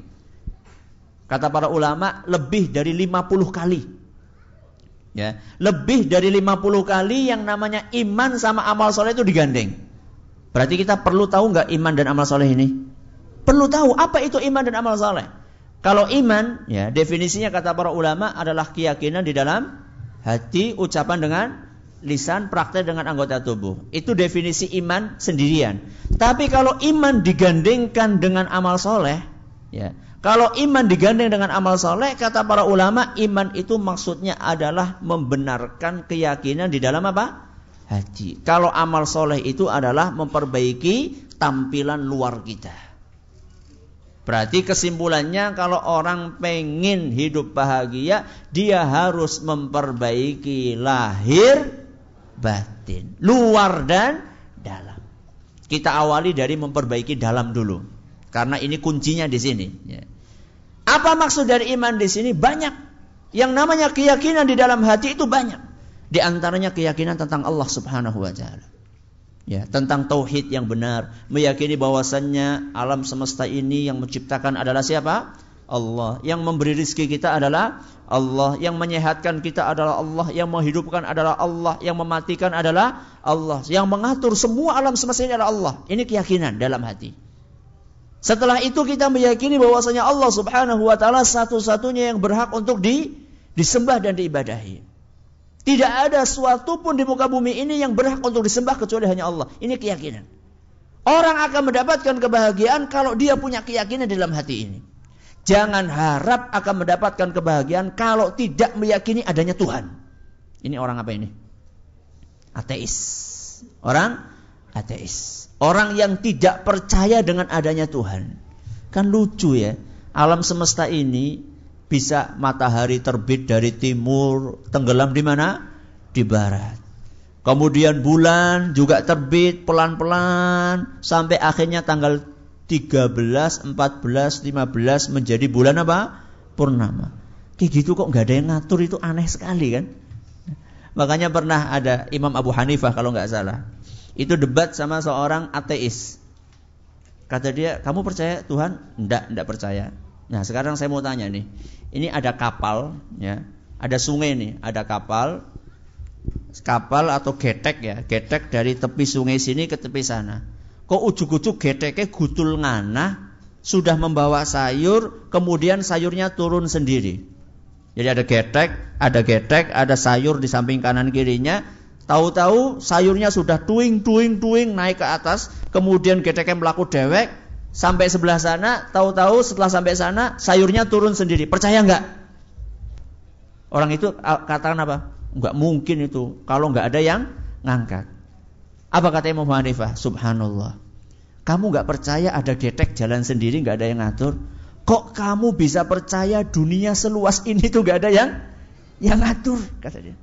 S1: Kata para ulama, lebih dari 50 kali. Ya, lebih dari 50 kali yang namanya iman sama amal soleh itu digandeng. Berarti kita perlu tahu nggak iman dan amal soleh ini? Perlu tahu apa itu iman dan amal soleh. Kalau iman, ya definisinya kata para ulama adalah keyakinan di dalam hati, ucapan dengan lisan, praktek dengan anggota tubuh. Itu definisi iman sendirian. Tapi kalau iman digandengkan dengan amal soleh, ya, kalau iman digandeng dengan amal soleh, kata para ulama, iman itu maksudnya adalah membenarkan keyakinan di dalam apa? Hati. Kalau amal soleh itu adalah memperbaiki tampilan luar kita. Berarti kesimpulannya, kalau orang pengen hidup bahagia, dia harus memperbaiki lahir batin, luar dan dalam. Kita awali dari memperbaiki dalam dulu, karena ini kuncinya di sini. Ya. Apa maksud dari iman di sini? Banyak. Yang namanya keyakinan di dalam hati itu banyak. Di antaranya keyakinan tentang Allah Subhanahu wa taala. Ya, tentang tauhid yang benar, meyakini bahwasannya alam semesta ini yang menciptakan adalah siapa? Allah. Yang memberi rezeki kita adalah Allah. Yang menyehatkan kita adalah Allah. Yang menghidupkan adalah Allah. Yang mematikan adalah Allah. Yang mengatur semua alam semesta ini adalah Allah. Ini keyakinan dalam hati. Setelah itu kita meyakini bahwasanya Allah Subhanahu wa taala satu-satunya yang berhak untuk disembah dan diibadahi. Tidak ada suatu pun di muka bumi ini yang berhak untuk disembah kecuali hanya Allah. Ini keyakinan. Orang akan mendapatkan kebahagiaan kalau dia punya keyakinan dalam hati ini. Jangan harap akan mendapatkan kebahagiaan kalau tidak meyakini adanya Tuhan. Ini orang apa ini? Ateis. Orang ateis. Orang yang tidak percaya dengan adanya Tuhan. Kan lucu ya. Alam semesta ini bisa matahari terbit dari timur, tenggelam di mana? Di barat. Kemudian bulan juga terbit pelan-pelan sampai akhirnya tanggal 13, 14, 15 menjadi bulan apa? Purnama. Kayak gitu kok nggak ada yang ngatur, itu aneh sekali kan? Makanya pernah ada Imam Abu Hanifah kalau nggak salah. Itu debat sama seorang ateis. Kata dia, kamu percaya Tuhan? Enggak percaya. Nah sekarang saya mau tanya nih. Ini ada kapal, ya, ada sungai nih, ada kapal atau getek ya, getek dari tepi sungai sini ke tepi sana. Kok ujuk-ujuk geteknya gutul ngana, sudah membawa sayur, kemudian sayurnya turun sendiri. Jadi ada getek, ada sayur di samping kanan kirinya. Tahu-tahu sayurnya sudah tuing naik ke atas, kemudian geteknya melaku dewek sampai sebelah sana. Tahu-tahu setelah sampai sana sayurnya turun sendiri. Percaya nggak? Orang itu katakan apa? Nggak mungkin itu kalau nggak ada yang ngangkat. Apa kata Imam Hanifah? Subhanallah. Kamu nggak percaya ada getek jalan sendiri, nggak ada yang ngatur? Kok kamu bisa percaya dunia seluas ini tuh gak ada yang ngatur, kata dia.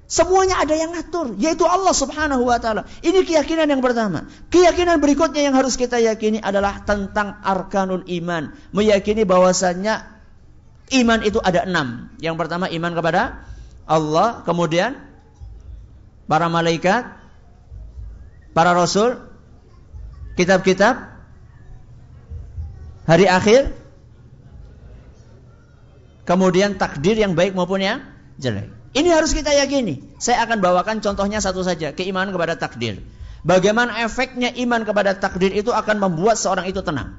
S1: Semuanya ada yang ngatur, yaitu Allah Subhanahu wa taala. Ini keyakinan yang pertama. Keyakinan berikutnya yang harus kita yakini adalah tentang arkanul iman. Meyakini bahwasannya iman itu ada 6. Yang pertama iman kepada Allah, kemudian para malaikat, para rasul, kitab-kitab, hari akhir, kemudian takdir yang baik maupun yang jelek. Ini harus kita yakini. Saya akan bawakan contohnya satu saja, keimanan kepada takdir. Bagaimana efeknya iman kepada takdir itu akan membuat seorang itu tenang.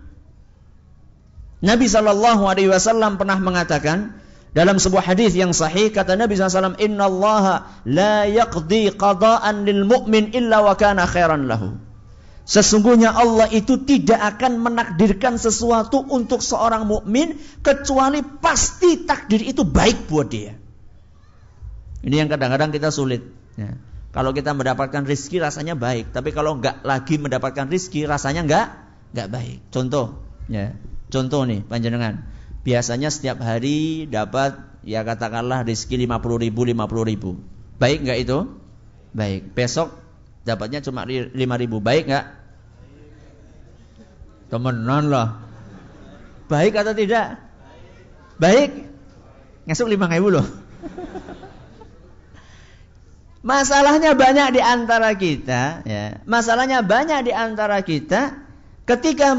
S1: Nabi SAW pernah mengatakan dalam sebuah hadis yang sahih, kata Nabi SAW, Innallaha la yaqdi qada'an lil mu'min illa wa kana khairan lahu. Sesungguhnya Allah itu tidak akan menakdirkan sesuatu untuk seorang mukmin kecuali pasti takdir itu baik buat dia. Ini yang kadang-kadang kita sulit. Ya. Kalau kita mendapatkan rizki rasanya baik, tapi kalau nggak lagi mendapatkan rizki rasanya nggak baik. Contoh nih panjenengan. Biasanya setiap hari dapat ya katakanlah rizki 50.000. Baik nggak itu? Baik. Besok dapatnya cuma 5.000, baik nggak? Temenan lah. Baik atau tidak? Baik. Ngesuk 5.000 loh. Masalahnya banyak di antara kita, ya. Masalahnya banyak di antara kita ketika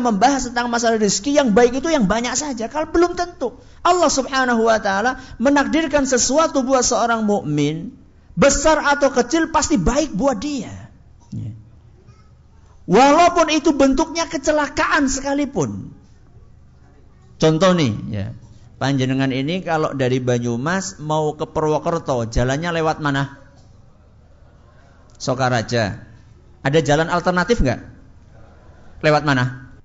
S1: membahas tentang masalah rezeki, yang baik itu yang banyak saja. Kalau belum tentu. Allah Subhanahu wa taala menakdirkan sesuatu buat seorang mukmin, besar atau kecil pasti baik buat dia. Ya. Walaupun itu bentuknya kecelakaan sekalipun. Contoh nih, ya. Panjenengan ini kalau dari Banyumas mau ke Purwokerto, jalannya lewat mana? Sokaraja. Ada jalan alternatif nggak? Lewat mana?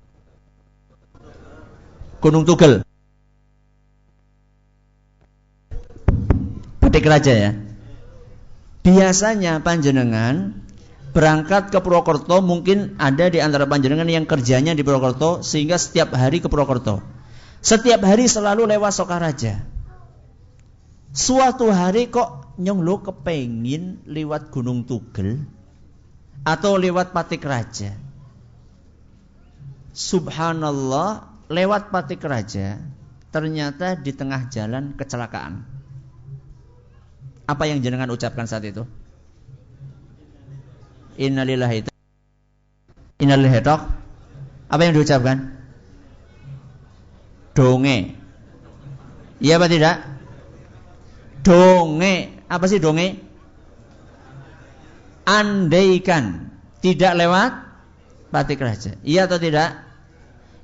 S1: Gunung Tugel. Patik Raja ya. Biasanya panjenengan berangkat ke Purwokerto, mungkin ada di antara panjenengan yang kerjanya di Purwokerto sehingga setiap hari ke Purwokerto. Setiap hari selalu lewat Sokaraja. Suatu hari kok nyong lo kepengin lewat Gunung Tugel atau lewat Patik Raja. Subhanallah, lewat Patik Raja ternyata di tengah jalan kecelakaan. Apa yang jenengan ucapkan saat itu? Innalillahi. Apa yang diucapkan? Donge. Iya apa tidak? Donge. Apa sih donge? Andaikan tidak lewat Patik Raja. Iya atau tidak?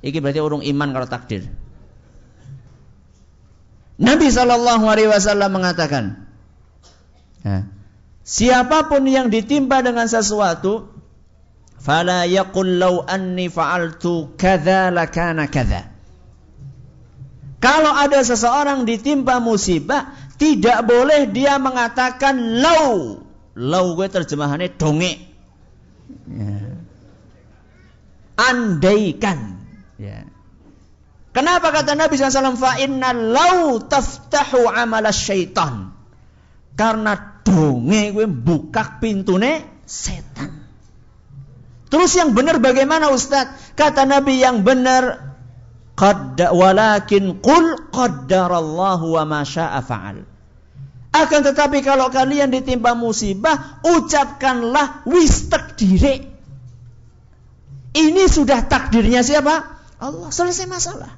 S1: Iki berarti urung iman kalau takdir. Nabi SAW mengatakan, siapapun yang ditimpa dengan sesuatu, fala yaqul law anni fa'altu kadza lakana kadza. Kalau ada seseorang ditimpa musibah, tidak boleh dia mengatakan lau. Lau gue terjemahannya donge. Ya. Andaikan. Ya. Kenapa kata Nabi SAW? Fa inna lau taftahu amala syaitan. Karena donge gue buka pintune setan. Terus yang benar bagaimana Ustaz? Kata Nabi yang benar, walakin qul qaddarallahu wa ma syaa fa'al. Akan tetapi kalau kalian ditimpa musibah, ucapkanlah wis takdire. Ini sudah takdirnya siapa? Allah. Selesai masalah.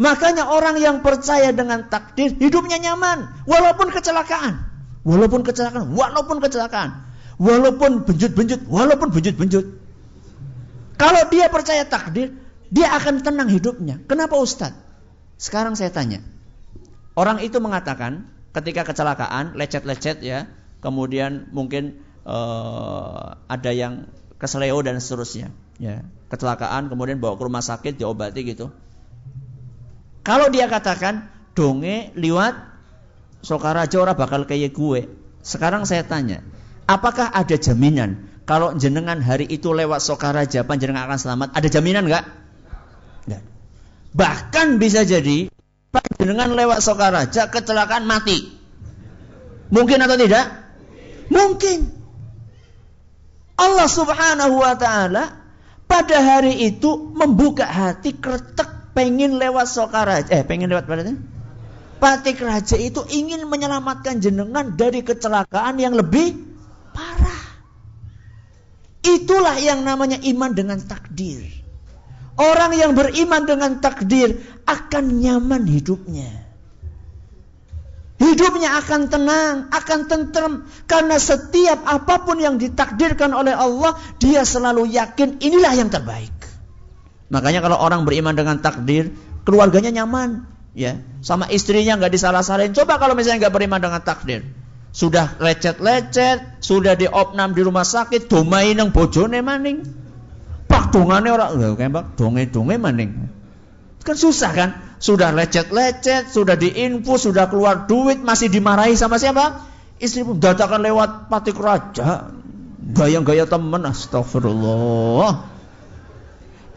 S1: Makanya orang yang percaya dengan takdir, hidupnya nyaman walaupun kecelakaan. Walaupun benjut-benjut. Kalau dia percaya takdir,
S2: dia akan tenang hidupnya. Kenapa Ustaz? Sekarang saya tanya. Orang itu mengatakan ketika kecelakaan, lecet-lecet ya, kemudian mungkin ada yang kesleo dan seterusnya, ya, kecelakaan kemudian bawa ke rumah sakit diobati gitu. Kalau dia katakan donge liwat Sokaraja ora bakal kayak gue. Sekarang saya tanya, apakah ada jaminan kalau jenengan hari itu lewat Sokaraja panjenengan akan selamat? Ada jaminan enggak? Enggak. Bahkan bisa jadi panjenengan lewat Sokaraja kecelakaan mati. Mungkin atau tidak? Mungkin. Allah Subhanahu wa taala pada hari itu membuka hati kretek pengen lewat Sokaraja. Pengen lewat berarti? Patik Raja itu ingin menyelamatkan jenengan dari kecelakaan yang lebih parah. Itulah yang namanya iman dengan takdir. Orang yang beriman dengan takdir akan nyaman hidupnya. Hidupnya akan tenang, akan tentrem. Karena setiap apapun yang ditakdirkan oleh Allah, dia selalu yakin inilah yang terbaik. Makanya kalau orang beriman dengan takdir, keluarganya nyaman. Ya, sama istrinya nggak disalah-salahin. Coba kalau misalnya nggak beriman dengan takdir, sudah lecet-lecet, sudah diopnam di rumah sakit, domai nang bojone maning, pak dongane ora, kayak donge maning, kan susah kan? Sudah lecet-lecet, sudah diinfus, sudah keluar duit, masih dimarahi sama siapa? Istri pun dadakan lewat Patik Raja, gaya-gaya temen, astagfirullah.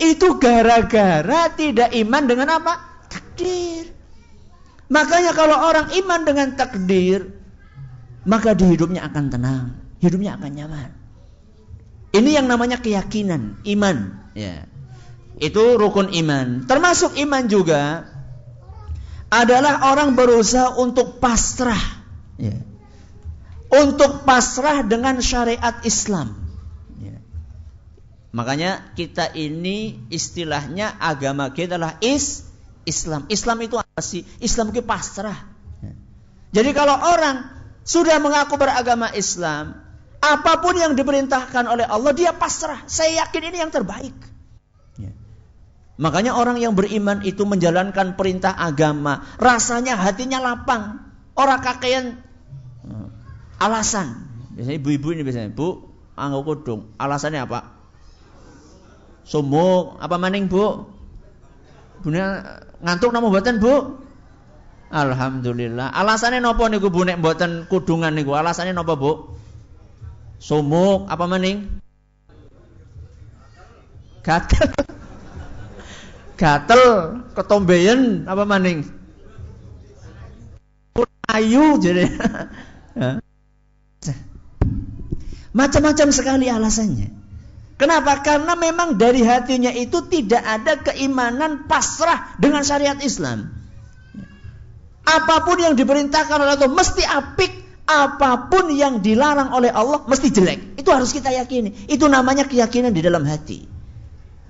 S2: Itu gara-gara tidak iman dengan apa? Takdir. Makanya kalau orang iman dengan takdir, maka di hidupnya akan tenang, hidupnya akan nyaman. Ini yang namanya keyakinan, iman. Ya. Itu rukun iman. Termasuk iman juga adalah orang berusaha untuk pasrah. Ya. Untuk pasrah dengan syariat Islam. Ya. Makanya kita ini istilahnya agama kita adalah Islam. Islam itu apa sih? Islam itu pasrah. Jadi kalau orang sudah mengaku beragama Islam, apapun yang diperintahkan oleh Allah, dia pasrah. Saya yakin ini yang terbaik. Makanya orang yang beriman itu menjalankan perintah agama, rasanya hatinya lapang. Orang kakean alasan. Biasanya ibu-ibu ini biasanya, Bu, anggo kudung. Alasannya apa? Sumuk, apa maning, Bu? Bunya ngantuk napa mboten, Bu? Alhamdulillah. Alasannya napa niku Bu nek mboten kudungan niku? Alasannya napa, Bu? Sumuk apa maning? Gatel. Gatel, ketombeyen apa maning? Ayu jadi. Macam-macam sekali alasannya. Kenapa? Karena memang dari hatinya itu tidak ada keimanan pasrah dengan syariat Islam. Apapun yang diperintahkan oleh Allah mesti apik, apapun yang dilarang oleh Allah mesti jelek. Itu harus kita yakini. Itu namanya keyakinan di dalam hati.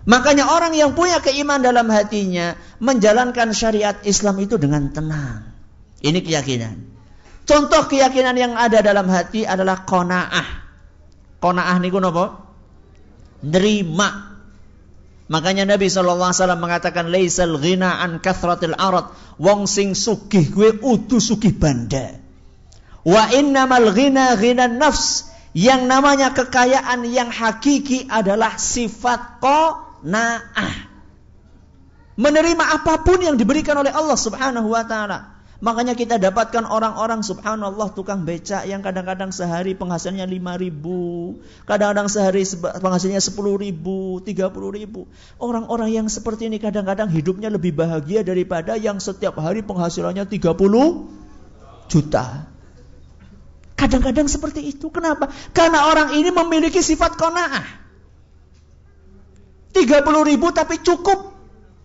S2: Makanya orang yang punya keimanan dalam hatinya menjalankan syariat Islam itu dengan tenang. Ini keyakinan. Contoh keyakinan yang ada dalam hati adalah qanaah. Qanaah niku napa? Nerima. Makanya Nabi SAW mengatakan laisal ghina an kathratil arad, wong sing sugih kuwi udu sugih banda. Wa innamal ghina ghinan nafs, yang namanya kekayaan yang hakiki adalah sifat qanaah. Menerima apapun yang diberikan oleh Allah Subhanahu wa taala. Makanya kita dapatkan orang-orang subhanallah tukang becak yang kadang-kadang sehari penghasilannya 5.000, kadang-kadang sehari penghasilannya 10.000, 30.000. Orang-orang yang seperti ini kadang-kadang hidupnya lebih bahagia daripada yang setiap hari penghasilannya 30 juta. Kadang-kadang seperti itu. Kenapa? Karena orang ini memiliki sifat qanaah. 30.000 tapi cukup.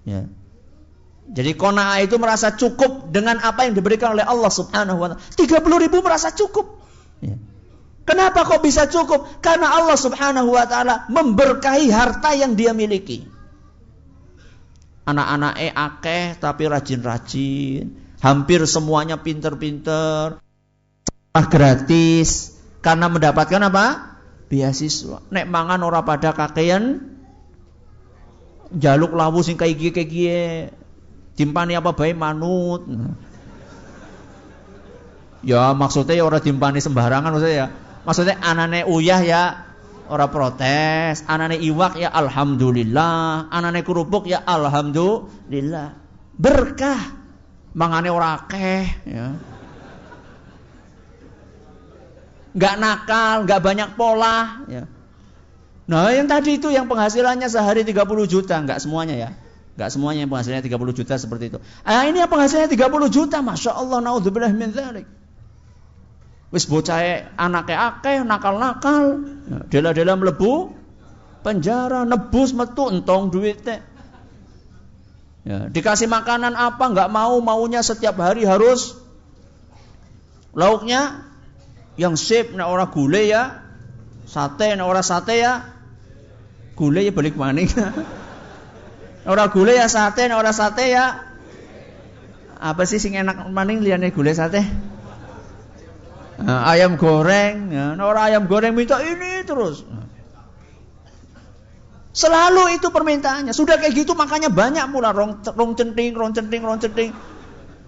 S2: Ya. Jadi qanaah itu merasa cukup dengan apa yang diberikan oleh Allah Subhanahu wa taala. 30.000 merasa cukup. Ya. Kenapa kok bisa cukup? Karena Allah Subhanahu wa taala memberkahi harta yang dia miliki. Anak-anaknya akeh tapi rajin-rajin, hampir semuanya pinter-pinter, gratis karena mendapatkan apa? Beasiswa. Nek mangan ora pada kakean Jaluk lawu sing kaya kiye timpani apa bae manut. Ya maksudnya ya ora timpani sembarangan maksudnya ya. Maksudnya anane uyah ya ora protes, anane iwak ya alhamdulillah, anane kerupuk ya alhamdulillah. Berkah. Mangane ora akeh ya. Enggak nakal, enggak banyak pola ya. Nah, yang tadi itu yang penghasilannya sehari 30 juta, enggak semuanya ya. Enggak semuanya yang penghasilannya 30 juta seperti itu. Ini yang penghasilannya 30 juta, Masya Allah, naudzubillah min dzalik. Wis bocah anake akeh, nakal-nakal, dela-dela mlebu penjara, nebus metu entong duitnya. Ya, dikasih makanan apa enggak mau, maunya setiap hari harus lauknya yang sip, nek ora gule ya sate, nek ora sate ya gule ya balik maning. Ora gule ya sate, nek ora sate ya apa sih sing enak maning liyane gule sate? Ayam goreng, ya. Ora ayam goreng minta ini terus. Selalu itu permintaannya. Sudah kayak gitu makanya banyak pula rong centing.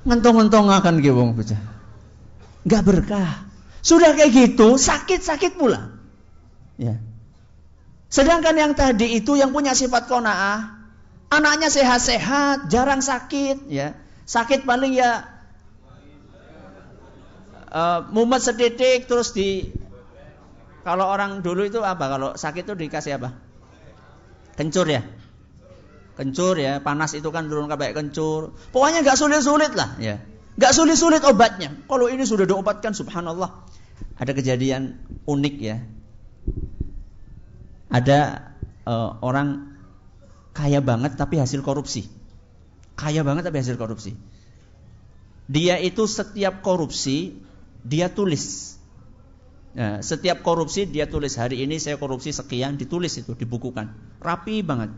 S2: Ngentong-ngentong akan ki wong bocah. Enggak berkah. Sudah kayak gitu sakit-sakit pula. Ya. Sedangkan yang tadi itu yang punya sifat qanaah, anaknya sehat-sehat, jarang sakit, ya. Sakit paling ya mumet sedidik terus kalau orang dulu itu apa, kalau sakit itu dikasih apa? Kencur ya, panas itu kan turun kayak kencur. Pokoknya enggak sulit-sulit lah ya. Enggak sulit-sulit obatnya. Kalau ini sudah diobatkan subhanallah. Ada kejadian unik ya. Ada orang kaya banget tapi hasil korupsi. Dia itu setiap korupsi dia tulis. Nah, setiap korupsi dia tulis, hari ini saya korupsi sekian, ditulis itu, dibukukan. Rapi banget.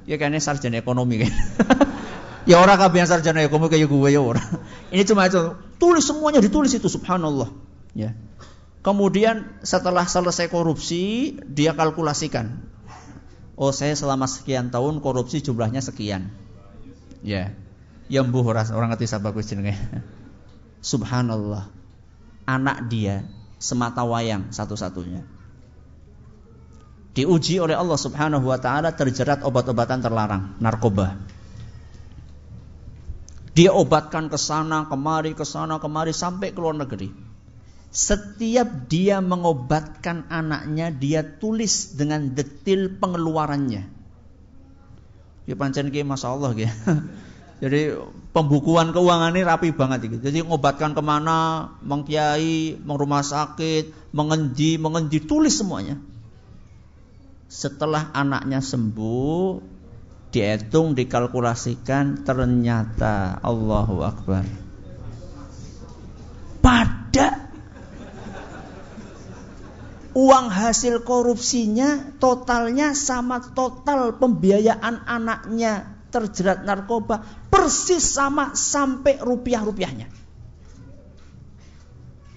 S2: Ya kayaknya sarjana ekonomi kan. Ya orang kabeh sarjana ekonomi kayak gue ya orang. Ini cuma itu, tulis semuanya ditulis itu subhanallah. Ya. Kemudian setelah selesai korupsi, dia kalkulasikan. Oh, saya selama sekian tahun korupsi jumlahnya sekian. Ya. Ya mbuh orang ngerti sapa kuwi jenenge. Subhanallah. Anak dia semata wayang satu-satunya diuji oleh Allah Subhanahu wa taala terjerat obat-obatan terlarang, narkoba. Dia obatkan ke sana kemari sampai ke luar negeri. Setiap dia mengobatkan anaknya, dia tulis dengan detail pengeluarannya. Ya pancen ki masyaallah ki. Jadi pembukuan keuangan ini rapi banget gitu. Jadi ngobatkan kemana, mengkiai, rumah sakit, mengendi, tulis semuanya. Setelah anaknya sembuh, dihitung, dikalkulasikan, ternyata Allahu Akbar. Pada uang hasil korupsinya totalnya sama total pembiayaan anaknya terjerat narkoba, persis sama sampai rupiah-rupiahnya.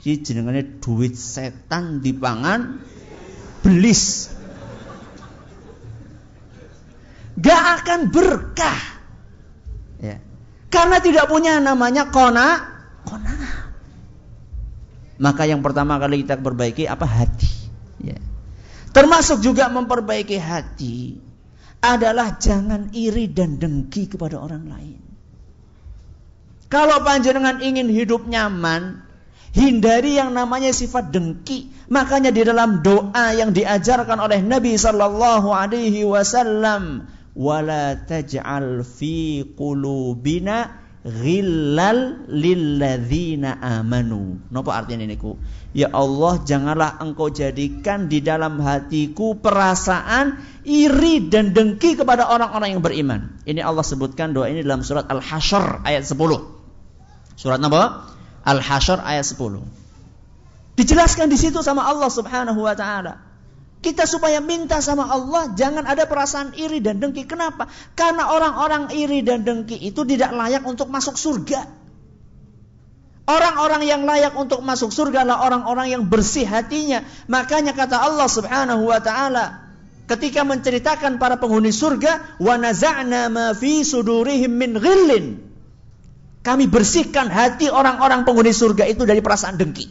S2: Jadi jenengane duit setan dipangan belis. Gak akan berkah. Ya. Karena tidak punya namanya qanaah. Maka yang pertama kali kita perbaiki apa? Hati. Ya. Termasuk juga memperbaiki hati adalah jangan iri dan dengki kepada orang lain. Kalau panjenengan ingin hidup nyaman, hindari yang namanya sifat dengki. Makanya di dalam doa yang diajarkan oleh Nabi sallallahu alaihi wasallam, wala taj'al fi qulubina ghillal lilladzina amanu. Napa artinya niku? Ya Allah, janganlah engkau jadikan di dalam hatiku perasaan iri dan dengki kepada orang-orang yang beriman. Ini Allah sebutkan doa ini dalam surat Al-Hasyr ayat 10. Surat apa? Al-Hasyr ayat 10. Dijelaskan di situ sama Allah Subhanahu wa taala. Kita supaya minta sama Allah jangan ada perasaan iri dan dengki. Kenapa? Karena orang-orang iri dan dengki itu tidak layak untuk masuk surga. Orang-orang yang layak untuk masuk surga adalah orang-orang yang bersih hatinya. Makanya kata Allah Subhanahu wa taala, ketika menceritakan para penghuni surga, wa naza'na ma fi sudurihim min ghillin. Kami bersihkan hati orang-orang penghuni surga itu dari perasaan dengki.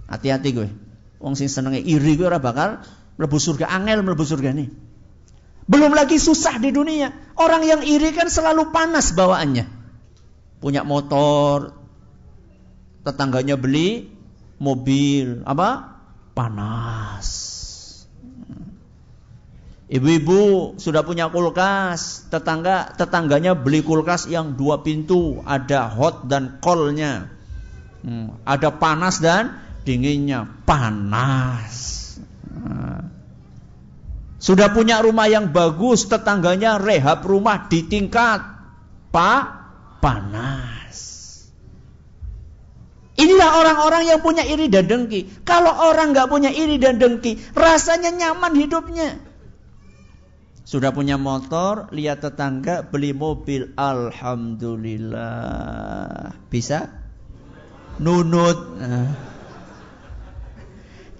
S2: Hati-hati gue. Wong sing senenge iri gue ora bakal mlebu surga, angel mlebu surga nih. Belum lagi susah di dunia. Orang yang iri kan selalu panas bawaannya. Punya motor, tetangganya beli mobil, apa? Panas. Ibu-ibu sudah punya kulkas, tetangganya beli kulkas yang 2 pintu, ada hot dan cold-nya. Ada panas dan dinginnya, panas. Sudah punya rumah yang bagus, tetangganya rehab rumah di tingkat panas. Inilah orang-orang yang punya iri dan dengki. Kalau orang nggak punya iri dan dengki, rasanya nyaman hidupnya. Sudah punya motor, lihat tetangga beli mobil, alhamdulillah. Bisa? Nunut.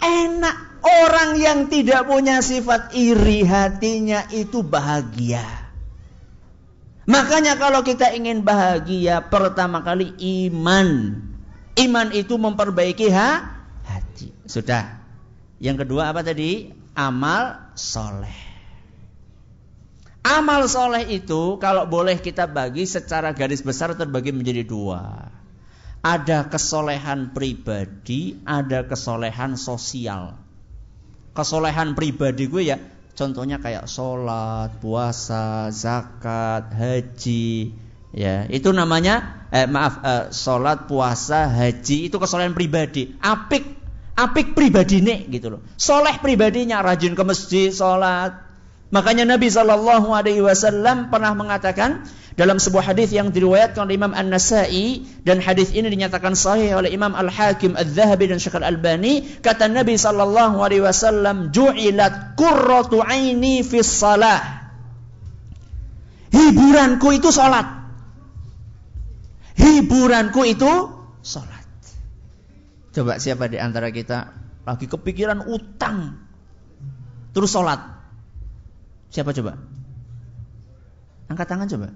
S2: Enak. Orang yang tidak punya sifat iri, hatinya itu bahagia. Makanya kalau kita ingin bahagia, pertama kali iman. Iman itu memperbaiki hati. Sudah. Yang kedua apa tadi? Amal soleh. Amal soleh itu kalau boleh kita bagi secara garis besar terbagi menjadi 2. Ada kesolehan pribadi, ada kesolehan sosial. Kesolehan pribadi gue ya, contohnya kayak sholat, puasa, zakat, haji. Ya, itu namanya sholat, puasa, haji itu kesolehan pribadi. Apik pribadi nih gitu loh. Soleh pribadinya, rajin ke masjid, sholat. Makanya Nabi SAW pernah mengatakan dalam sebuah hadis yang diriwayatkan oleh Imam An-Nasa'i, dan hadis ini dinyatakan sahih oleh Imam Al-Hakim, Al-Dhahabi dan Syekh Al-Albani, kata Nabi SAW, ju'ilat qurratu aini fis salah. Hiburanku itu salat. Hiburanku itu salat. Coba siapa di antara kita lagi kepikiran utang terus salat? Siapa coba? Angkat tangan coba.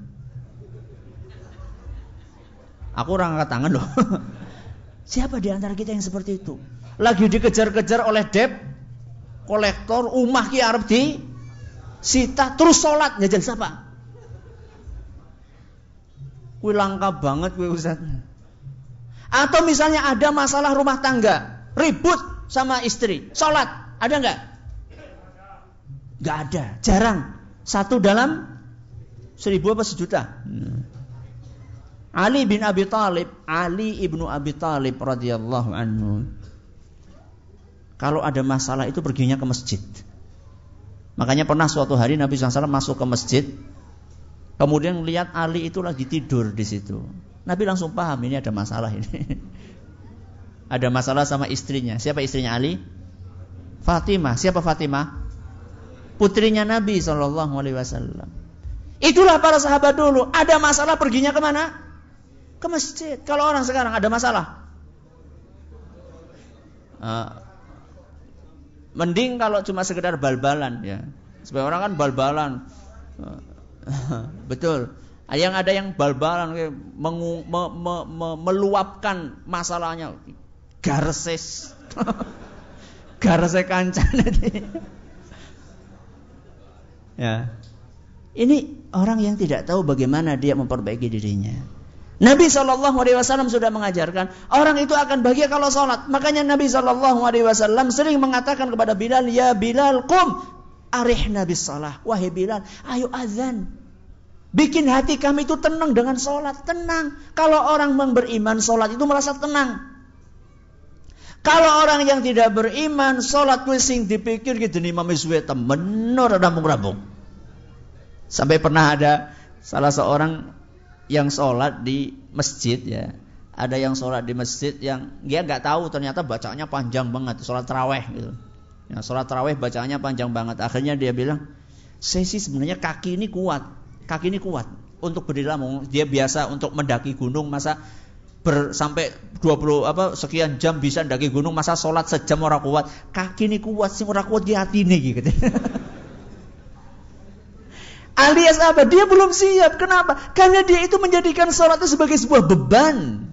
S2: Aku orang angkat tangan loh. Siapa di antara kita yang seperti itu? Lagi dikejar-kejar oleh debt kolektor, umah ki arep di sita terus salat njajal siapa? Kuwi langka banget kuwi Ustaz. Atau misalnya ada masalah rumah tangga, ribut sama istri, salat, ada enggak? Enggak ada, jarang. 1 dalam 1000 apa sejuta. Ali ibnu Abi Thalib radhiyallahu anhu, kalau ada masalah itu perginya ke masjid. Makanya pernah suatu hari Nabi SAW masuk ke masjid, kemudian lihat Ali itu lagi tidur di situ. Nabi langsung paham ini ada masalah ini. Ada masalah sama istrinya. Siapa istrinya Ali? Fatimah. Siapa Fatimah? Putrinya Nabi SAW. Itulah para sahabat dulu. Ada masalah perginya kemana? Ke masjid. Kalau orang sekarang ada masalah, mending kalau cuma sekedar bal-balan ya. Supaya orang kan bal-balan. Betul. Yang ada yang bal-balan meluapkan masalahnya. Garses. Garses kancan nanti. Ya. Ini orang yang tidak tahu bagaimana dia memperbaiki dirinya. Nabi SAW sudah mengajarkan orang itu akan bahagia kalau sholat. Makanya Nabi SAW sering mengatakan kepada Bilal, ya Bilal, qum arihna bis salah. Wahai Bilal, ayo azan. Bikin hati kami itu tenang dengan sholat. Tenang. Kalau orang yang beriman sholat itu merasa tenang. Kalau orang yang tidak beriman sholat sing dipikir gitu nih mami suwe temen ora rampung-rampung. Sampai pernah ada salah seorang yang sholat di masjid ya. Ada yang sholat di masjid yang dia nggak tahu ternyata bacaannya panjang banget, sholat taraweh gitu. Ya, sholat taraweh bacaannya panjang banget. Akhirnya dia bilang, saya sih sebenarnya kaki ini kuat untuk berdiri lama. Dia biasa untuk mendaki gunung, masa sampai 20 sekian jam bisa mendaki gunung, masa sholat sejam orang kuat. Kaki ini kuat, sing ora kuat di hati nih gitu. Alias apa? Dia belum siap. Kenapa? Karena dia itu menjadikan sholat itu sebagai sebuah beban.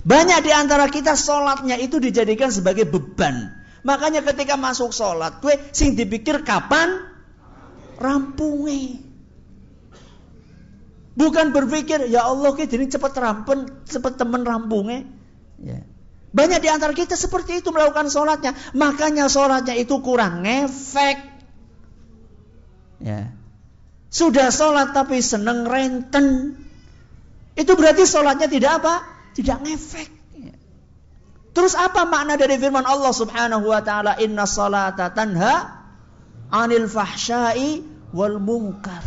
S2: Banyak di antara kita sholatnya itu dijadikan sebagai beban. Makanya ketika masuk sholat, gue sing dipikir kapan rampungnya. Bukan berpikir, ya Allah, jadi cepet temen rampungnya. Ya. Banyak di antara kita seperti itu melakukan sholatnya. Makanya sholatnya itu kurang ngefek. Ya. Sudah sholat tapi seneng renten. Itu berarti sholatnya tidak apa? Tidak ngefek. Ya. Terus apa makna dari firman Allah Subhanahu wa taala, inna sholata tanha 'anil fahsya'i wal munkar.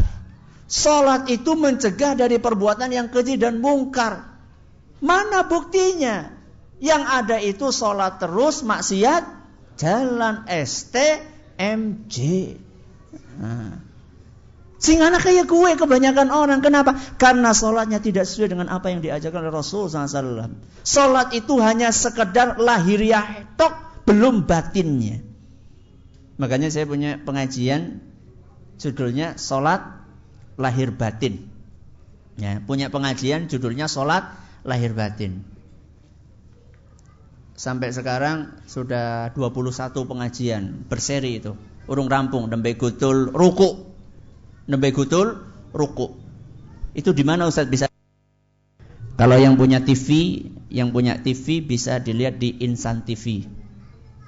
S2: Salat itu mencegah dari perbuatan yang keji dan mungkar. Mana buktinya? Yang ada itu salat terus, maksiat jalan, STMJ. Nah. Sing anak kayak gue kebanyakan orang. Kenapa? Karena sholatnya tidak sesuai dengan apa yang diajarkan oleh Rasul SAW. Sholat itu hanya sekedar lahiriah tok, belum batinnya. Makanya saya punya pengajian judulnya sholat lahir batin. Ya, punya pengajian judulnya sholat lahir batin. Sampai sekarang sudah 21 pengajian berseri itu. Urung rampung, nembe gutul ruku. Nembe gutul ruku. Itu di mana Ustaz bisa? Kalau yang punya TV bisa dilihat di Insan TV.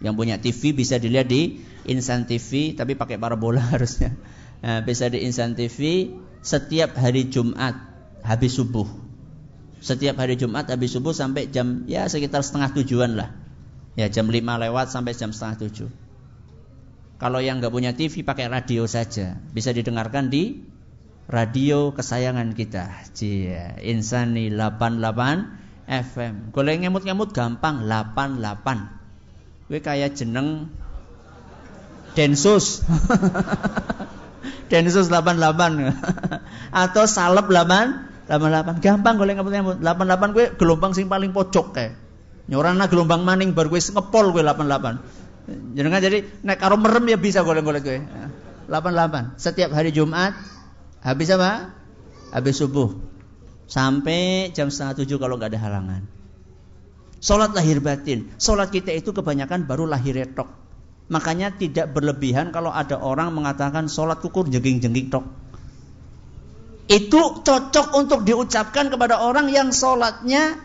S2: Yang punya TV bisa dilihat di Insan TV, tapi pakai parabola harusnya. Nah, bisa di Insan TV setiap hari Jumat habis subuh. Setiap hari Jumat habis subuh sampai jam ya sekitar 6:30 lah. Ya jam 5 lewat sampai jam 6:30. Kalau yang nggak punya TV pakai radio saja, bisa didengarkan di radio kesayangan kita, Insani 88 FM. Golek ngemut-ngemut gampang, 88. Gue kayak jeneng Densus, Densus 88, atau Salep 88. Gampang golek ngemut-ngemut. 88 gue gelombang sing paling pojok kayak. Nyorana gelombang maning baru gue ngepol gue 88. Jadi nek karo merem ya bisa golek-golek gue. 88. Setiap hari Jumat habis apa? Habis subuh. Sampai jam 6:30 kalau enggak ada halangan. Salat lahir batin. Salat kita itu kebanyakan baru lahir tok. Makanya tidak berlebihan kalau ada orang mengatakan salat kukur jengking-jengking tok. Itu cocok untuk diucapkan kepada orang yang salatnya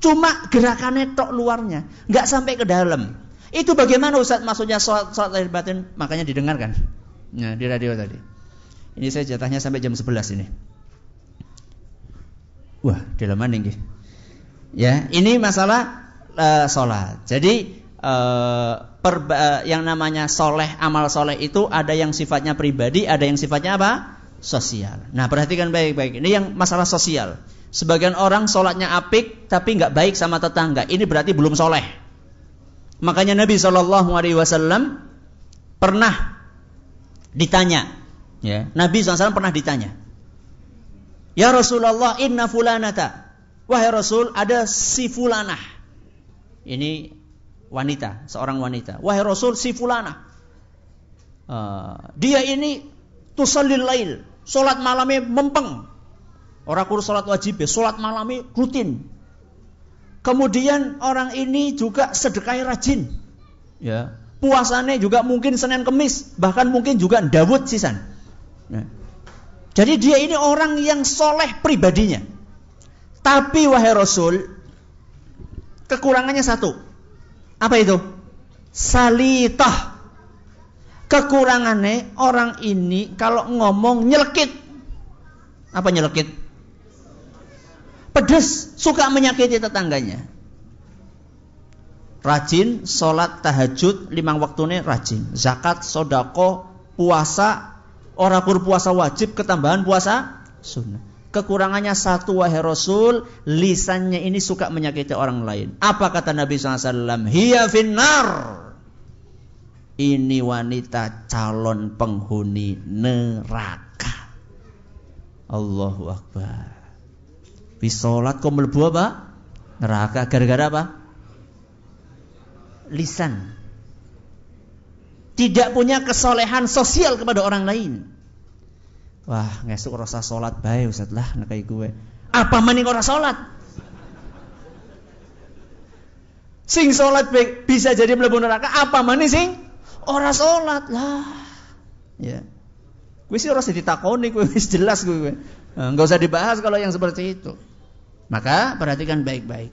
S2: cuma gerakannya tok luarnya, enggak sampai ke dalam. Itu bagaimana Ustaz maksudnya sholat lahir batin? Makanya didengarkan. Nah, di radio tadi. Ini saya jatahnya sampai jam 11 ini. Wah, dalam mana ini? Ya, ini masalah sholat. Jadi yang namanya soleh, amal soleh itu ada yang sifatnya pribadi, ada yang sifatnya apa? Sosial. Nah, perhatikan baik-baik. Ini yang masalah sosial. Sebagian orang sholatnya apik tapi nggak baik sama tetangga. Ini berarti belum soleh. Makanya Nabi SAW pernah ditanya, ya, Nabi SAW pernah ditanya, ya Rasulullah, inna fulanata, wahai Rasul, ada si fulanah. Ini wanita, seorang wanita. Wahai Rasul, si fulanah, dia ini tusallil lail, solat malamnya mempeng. Orang kur solat wajib, solat malamnya rutin. Kemudian orang ini juga sedekah rajin, ya. Puasanya juga mungkin Senin Kemis, bahkan mungkin juga Dawud sisan. Ya. Jadi dia ini orang yang soleh pribadinya. Tapi wahai Rasul, kekurangannya satu. Apa itu? Salitah. Kekurangannya orang ini kalau ngomong nyelekit. Apa nyelekit? Pedes, suka menyakiti tetangganya. Rajin, sholat tahajud 5 waktunya rajin. Zakat, sodako, puasa, ora kur puasa wajib, ketambahan puasa sunnah. Kekurangannya satu wahai Rasul, lisannya ini suka menyakiti orang lain. Apa kata Nabi SAW? Hiya finnar. Ini wanita calon penghuni neraka. Allahu Akbar. Bisolat kok mlebu apa? Neraka gara-gara apa? Lisan. Tidak punya kesolehan sosial kepada orang lain. Wah, ngesuk rasa salat bae Ustaz lah nek kaya gue. Apa maning ora salat? Sing salat bisa jadi mlebu neraka, apa maning sing ora salat lah. Ya. Gue sih ora usah ditakoni, gue wis jelas gue. Enggak usah dibahas kalau yang seperti itu. Maka perhatikan baik-baik.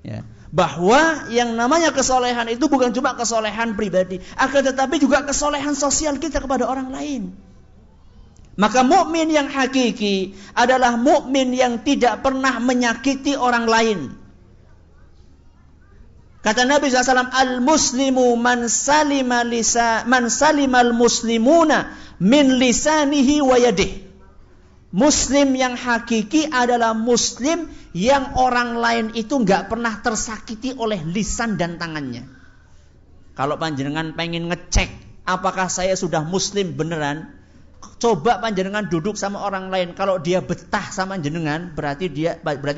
S2: Ya. Bahwa yang namanya kesolehan itu bukan cuma kesolehan pribadi, akan tetapi juga kesolehan sosial kita kepada orang lain. Maka mukmin yang hakiki adalah mukmin yang tidak pernah menyakiti orang lain. Kata Nabi SAW, al-muslimu man salimal muslimuna min lisanihi wa yadihi. Muslim yang hakiki adalah muslim yang orang lain itu enggak pernah tersakiti oleh lisan dan tangannya. Kalau panjenengan pengen ngecek apakah saya sudah muslim beneran, coba panjenengan duduk sama orang lain. Kalau dia betah sama jenengan, berarti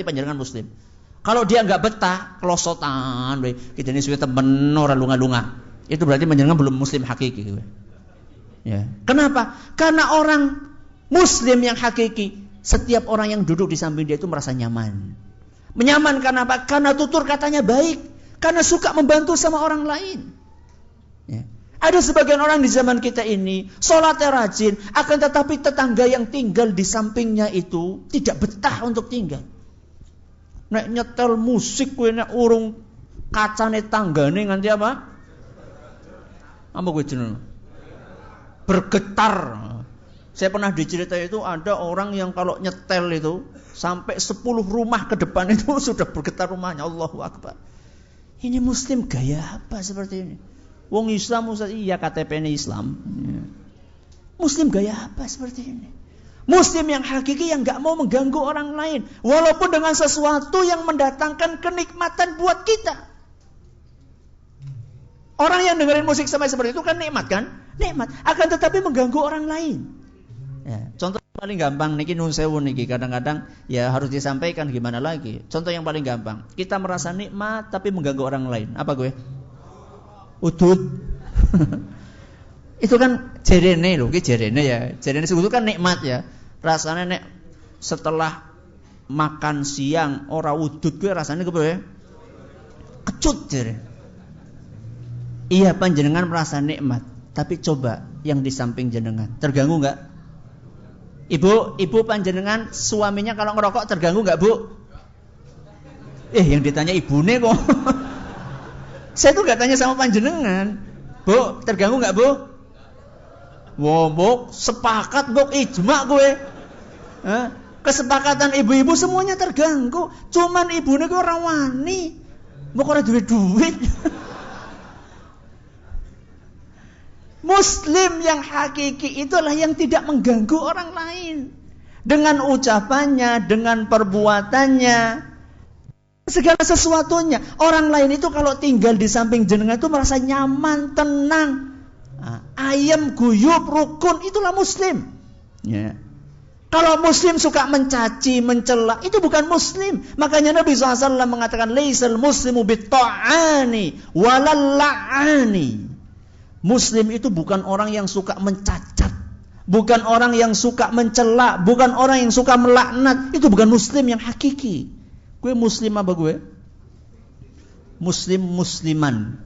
S2: panjenengan muslim. Kalau dia enggak betah, kelosotan, kita ini sudah temen ora lunga-lunga, itu berarti panjenengan belum muslim hakiki. Ya. Kenapa? Karena orang muslim yang hakiki, setiap orang yang duduk di samping dia itu merasa nyaman. Nyaman karena apa? Karena tutur katanya baik, karena suka membantu sama orang lain. Ya. Ada sebagian orang di zaman kita ini sholatnya rajin, akan tetapi tetangga yang tinggal di sampingnya itu tidak betah untuk tinggal. Nek nyetel musik kuwi nek urung kacane tanggane nganti apa? Apa kuwi jenenge? Bergetar. Saya pernah diceritain itu ada orang yang kalau nyetel itu sampai 10 rumah ke depan itu sudah bergetar rumahnya. Allahu Akbar. Ini muslim gaya apa seperti ini? Wong Islam Ustaz, iya KTP ini Islam. Muslim gaya apa seperti ini? Muslim yang hakiki yang gak mau mengganggu orang lain, walaupun dengan sesuatu yang mendatangkan kenikmatan buat kita. Orang yang dengerin musik sampai seperti itu kan nikmat kan? Nikmat. Akan tetapi mengganggu orang lain. Ya, contoh yang paling gampang niki nun sewu niki kadang-kadang ya harus disampaikan gimana lagi. Contoh yang paling gampang, kita merasa nikmat tapi mengganggu orang lain. Apa gue? Udut. Itu kan jerene lho, iki jerene ya. Jerene itu kan nikmat ya. Rasanya nek setelah makan siang ora udut gue rasanya kepiye? Kecut jere. Iya panjenengan merasa nikmat, tapi coba yang di samping jenengan terganggu enggak? Ibu panjenengan suaminya kalau ngerokok terganggu enggak, Bu? Yang ditanya ibune kok. Saya tuh enggak tanya sama panjenengan. Bu, terganggu enggak, Bu? Buk, sepakat buk ijma gue. Kesepakatan ibu-ibu semuanya terganggu. Cuman ibune gue ora wani. Mbok ora duit. Muslim yang hakiki itulah yang tidak mengganggu orang lain dengan ucapannya, dengan perbuatannya, segala sesuatunya. Orang lain itu kalau tinggal di samping jenengan itu merasa nyaman, tenang. Ayam, guyub, rukun, itulah muslim. Ya. Kalau muslim suka mencaci, mencela, itu bukan muslim. Makanya Nabi SAW mengatakan, laisal muslimu bitta'ani walal la'ani. Muslim itu bukan orang yang suka mencacat, bukan orang yang suka mencela, bukan orang yang suka melaknat. Itu bukan muslim yang hakiki. Gue muslim apa gue? Musliman.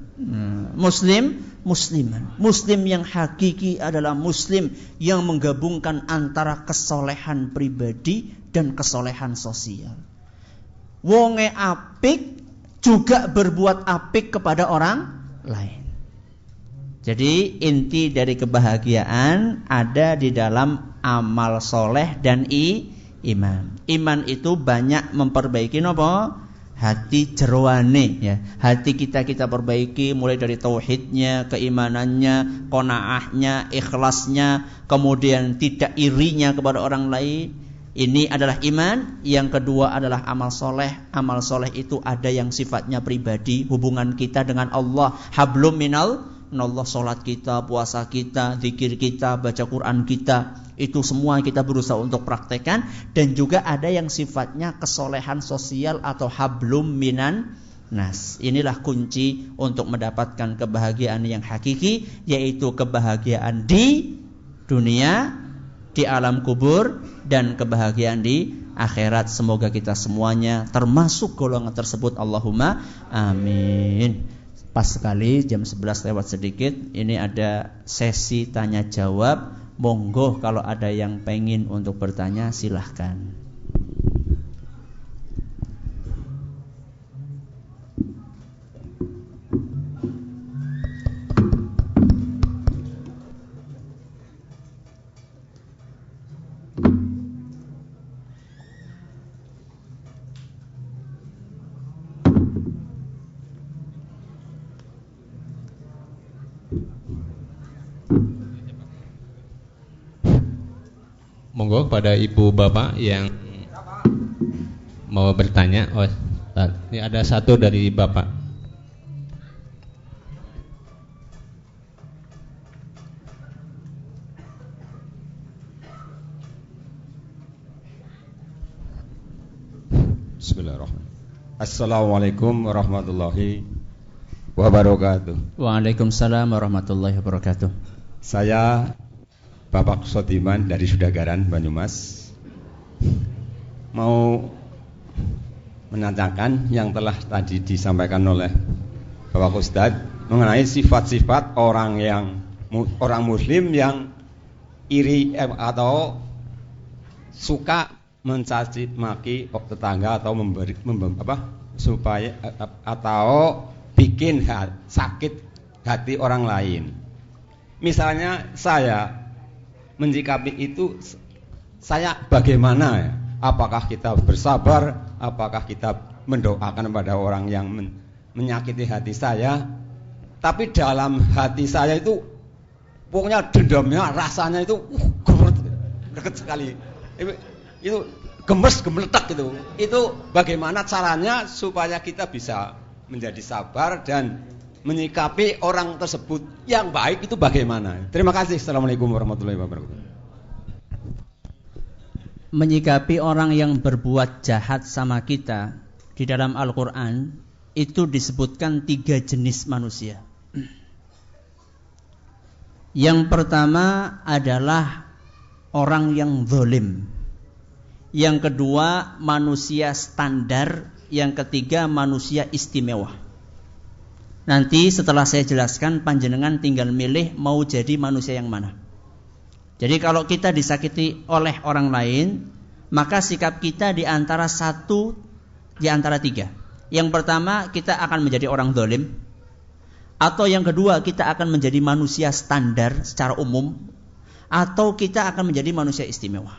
S2: Musliman. Muslim yang hakiki adalah muslim yang menggabungkan antara kesolehan pribadi dan kesolehan sosial. Wonge apik juga berbuat apik kepada orang lain. Jadi inti dari kebahagiaan ada di dalam amal soleh dan iman. Iman itu banyak memperbaiki apa? Hati jeroane ya. Hati kita perbaiki mulai dari tauhidnya, keimanannya, qanaahnya, ikhlasnya, kemudian tidak irinya kepada orang lain. Ini adalah iman. Yang kedua adalah amal soleh. Amal soleh itu ada yang sifatnya pribadi, hubungan kita dengan Allah, hablum minal Allah, sholat kita, puasa kita, zikir kita, baca Quran kita, itu semua kita berusaha untuk praktekkan. Dan juga ada yang sifatnya kesolehan sosial atau hablum minan nas. Inilah kunci untuk mendapatkan kebahagiaan yang hakiki, yaitu kebahagiaan di dunia, di alam kubur dan kebahagiaan di akhirat. Semoga kita semuanya termasuk golongan tersebut. Allahumma amin. Pas sekali jam 11 lewat sedikit. Ini ada sesi tanya jawab. Monggo kalau ada yang pengen untuk bertanya silahkan.
S3: Monggo kepada ibu bapak yang mau bertanya. Oh, ini ada satu dari bapak.
S4: Bismillahirrahmanirrahim. Assalamualaikum warahmatullahi wabarakatuh.
S2: Waalaikumsalam warahmatullahi wabarakatuh.
S4: Saya Bapak Sodiman dari Sudagaran, Banyumas, mau menanyakan yang telah tadi disampaikan oleh Bapak Ustadz mengenai sifat-sifat orang Muslim yang iri atau suka mencaci maki tetangga atau supaya atau bikin sakit hati orang lain. Misalnya saya menyikapi itu, saya bagaimana ya? Apakah kita bersabar? Apakah kita mendoakan pada orang yang menyakiti hati saya? Tapi dalam hati saya itu pokoknya dendamnya, rasanya itu dekat sekali. Itu gemes-gemeletak gitu. Itu bagaimana caranya supaya kita bisa menjadi sabar dan menyikapi orang tersebut yang baik itu bagaimana? Terima kasih. Assalamualaikum warahmatullahi wabarakatuh.
S2: Menyikapi orang yang berbuat jahat sama kita di dalam Al-Quran itu disebutkan 3 jenis manusia. Yang pertama adalah orang yang zalim. Yang kedua manusia standar. Yang ketiga manusia istimewa. Nanti setelah saya jelaskan, panjenengan tinggal milih mau jadi manusia yang mana. Jadi kalau kita disakiti oleh orang lain, maka sikap kita di antara 3. Yang pertama, kita akan menjadi orang zalim. Atau yang kedua, kita akan menjadi manusia standar secara umum. Atau kita akan menjadi manusia istimewa.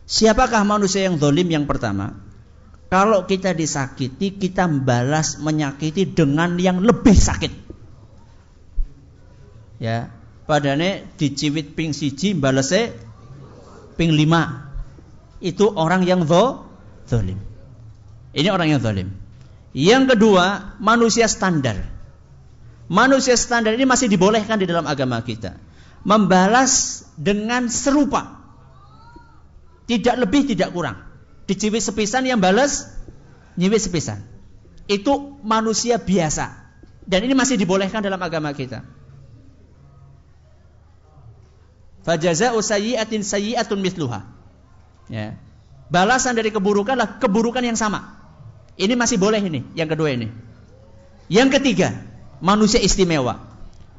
S2: Siapakah manusia yang zalim yang pertama? Kalau kita disakiti, kita membalas menyakiti dengan yang lebih sakit. Ya, padane diciwit ping 1, balese ping 5. Itu orang yang zalim. Ini orang yang zalim. Yang kedua, manusia standar. Manusia standar ini masih dibolehkan di dalam agama kita. Membalas dengan serupa. Tidak lebih, tidak kurang. Diciwit sepisan yang balas nyiwit sepisan. Itu manusia biasa. Dan ini masih dibolehkan dalam agama kita. Fajaza'u sayyi'atin sayyi'atun mithluha. Ya. Balasan dari keburukan adalah keburukan yang sama. Ini masih boleh ini, yang kedua ini. Yang ketiga, manusia istimewa.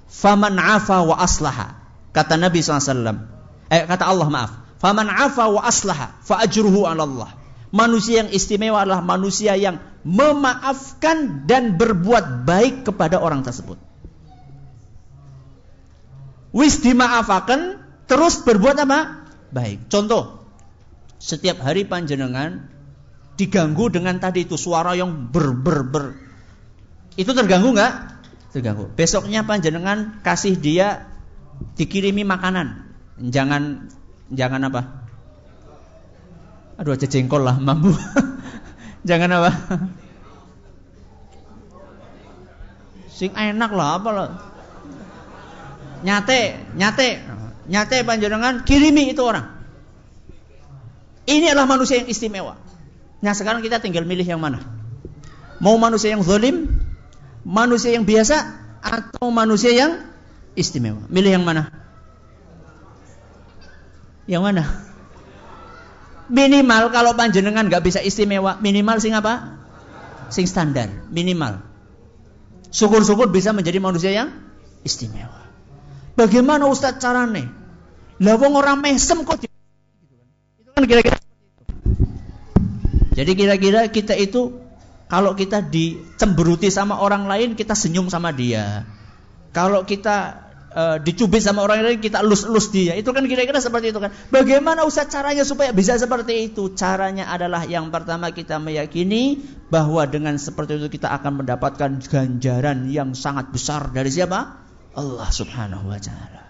S2: Faman 'afa wa aslaha. Kata Nabi SAW. Kata Allah, maaf. Faman 'afa wa aslaha fa ajruhu 'ala Allah. Manusia yang istimewa adalah manusia yang memaafkan dan berbuat baik kepada orang tersebut. Wis dimaafakan terus berbuat apa? Baik. Contoh, setiap hari panjenengan diganggu dengan tadi itu suara yang ber. Itu terganggu enggak? Terganggu. Besoknya panjenengan kasih dia dikirimi makanan. Jangan apa? Aduh, aja jengkol lah, mampu. Jangan apa? Sing enak lah, apa lah? Nyate panjenengan kirimi itu orang. Ini adalah manusia yang istimewa. Nah, sekarang kita tinggal milih yang mana? Mau manusia yang zalim, manusia yang biasa, atau manusia yang istimewa? Milih yang mana? Yang mana? Minimal kalau panjenengan nggak bisa istimewa, minimal sing apa? Sing standar, minimal. Syukur-syukur bisa menjadi manusia yang istimewa. Bagaimana Ustaz carane? Lah wong ora mesem kok. Itu kan kira-kira seperti itu. Jadi kira-kira kita itu kalau kita dicemberuti sama orang lain, kita senyum sama dia. Kalau kita dicubit sama orang lain, kita elus-elus dia. Itu kan kira-kira seperti itu kan. Bagaimana Ustaz caranya supaya bisa seperti itu? Caranya adalah yang pertama kita meyakini bahwa dengan seperti itu kita akan mendapatkan ganjaran yang sangat besar dari siapa? Allah Subhanahu wa taala.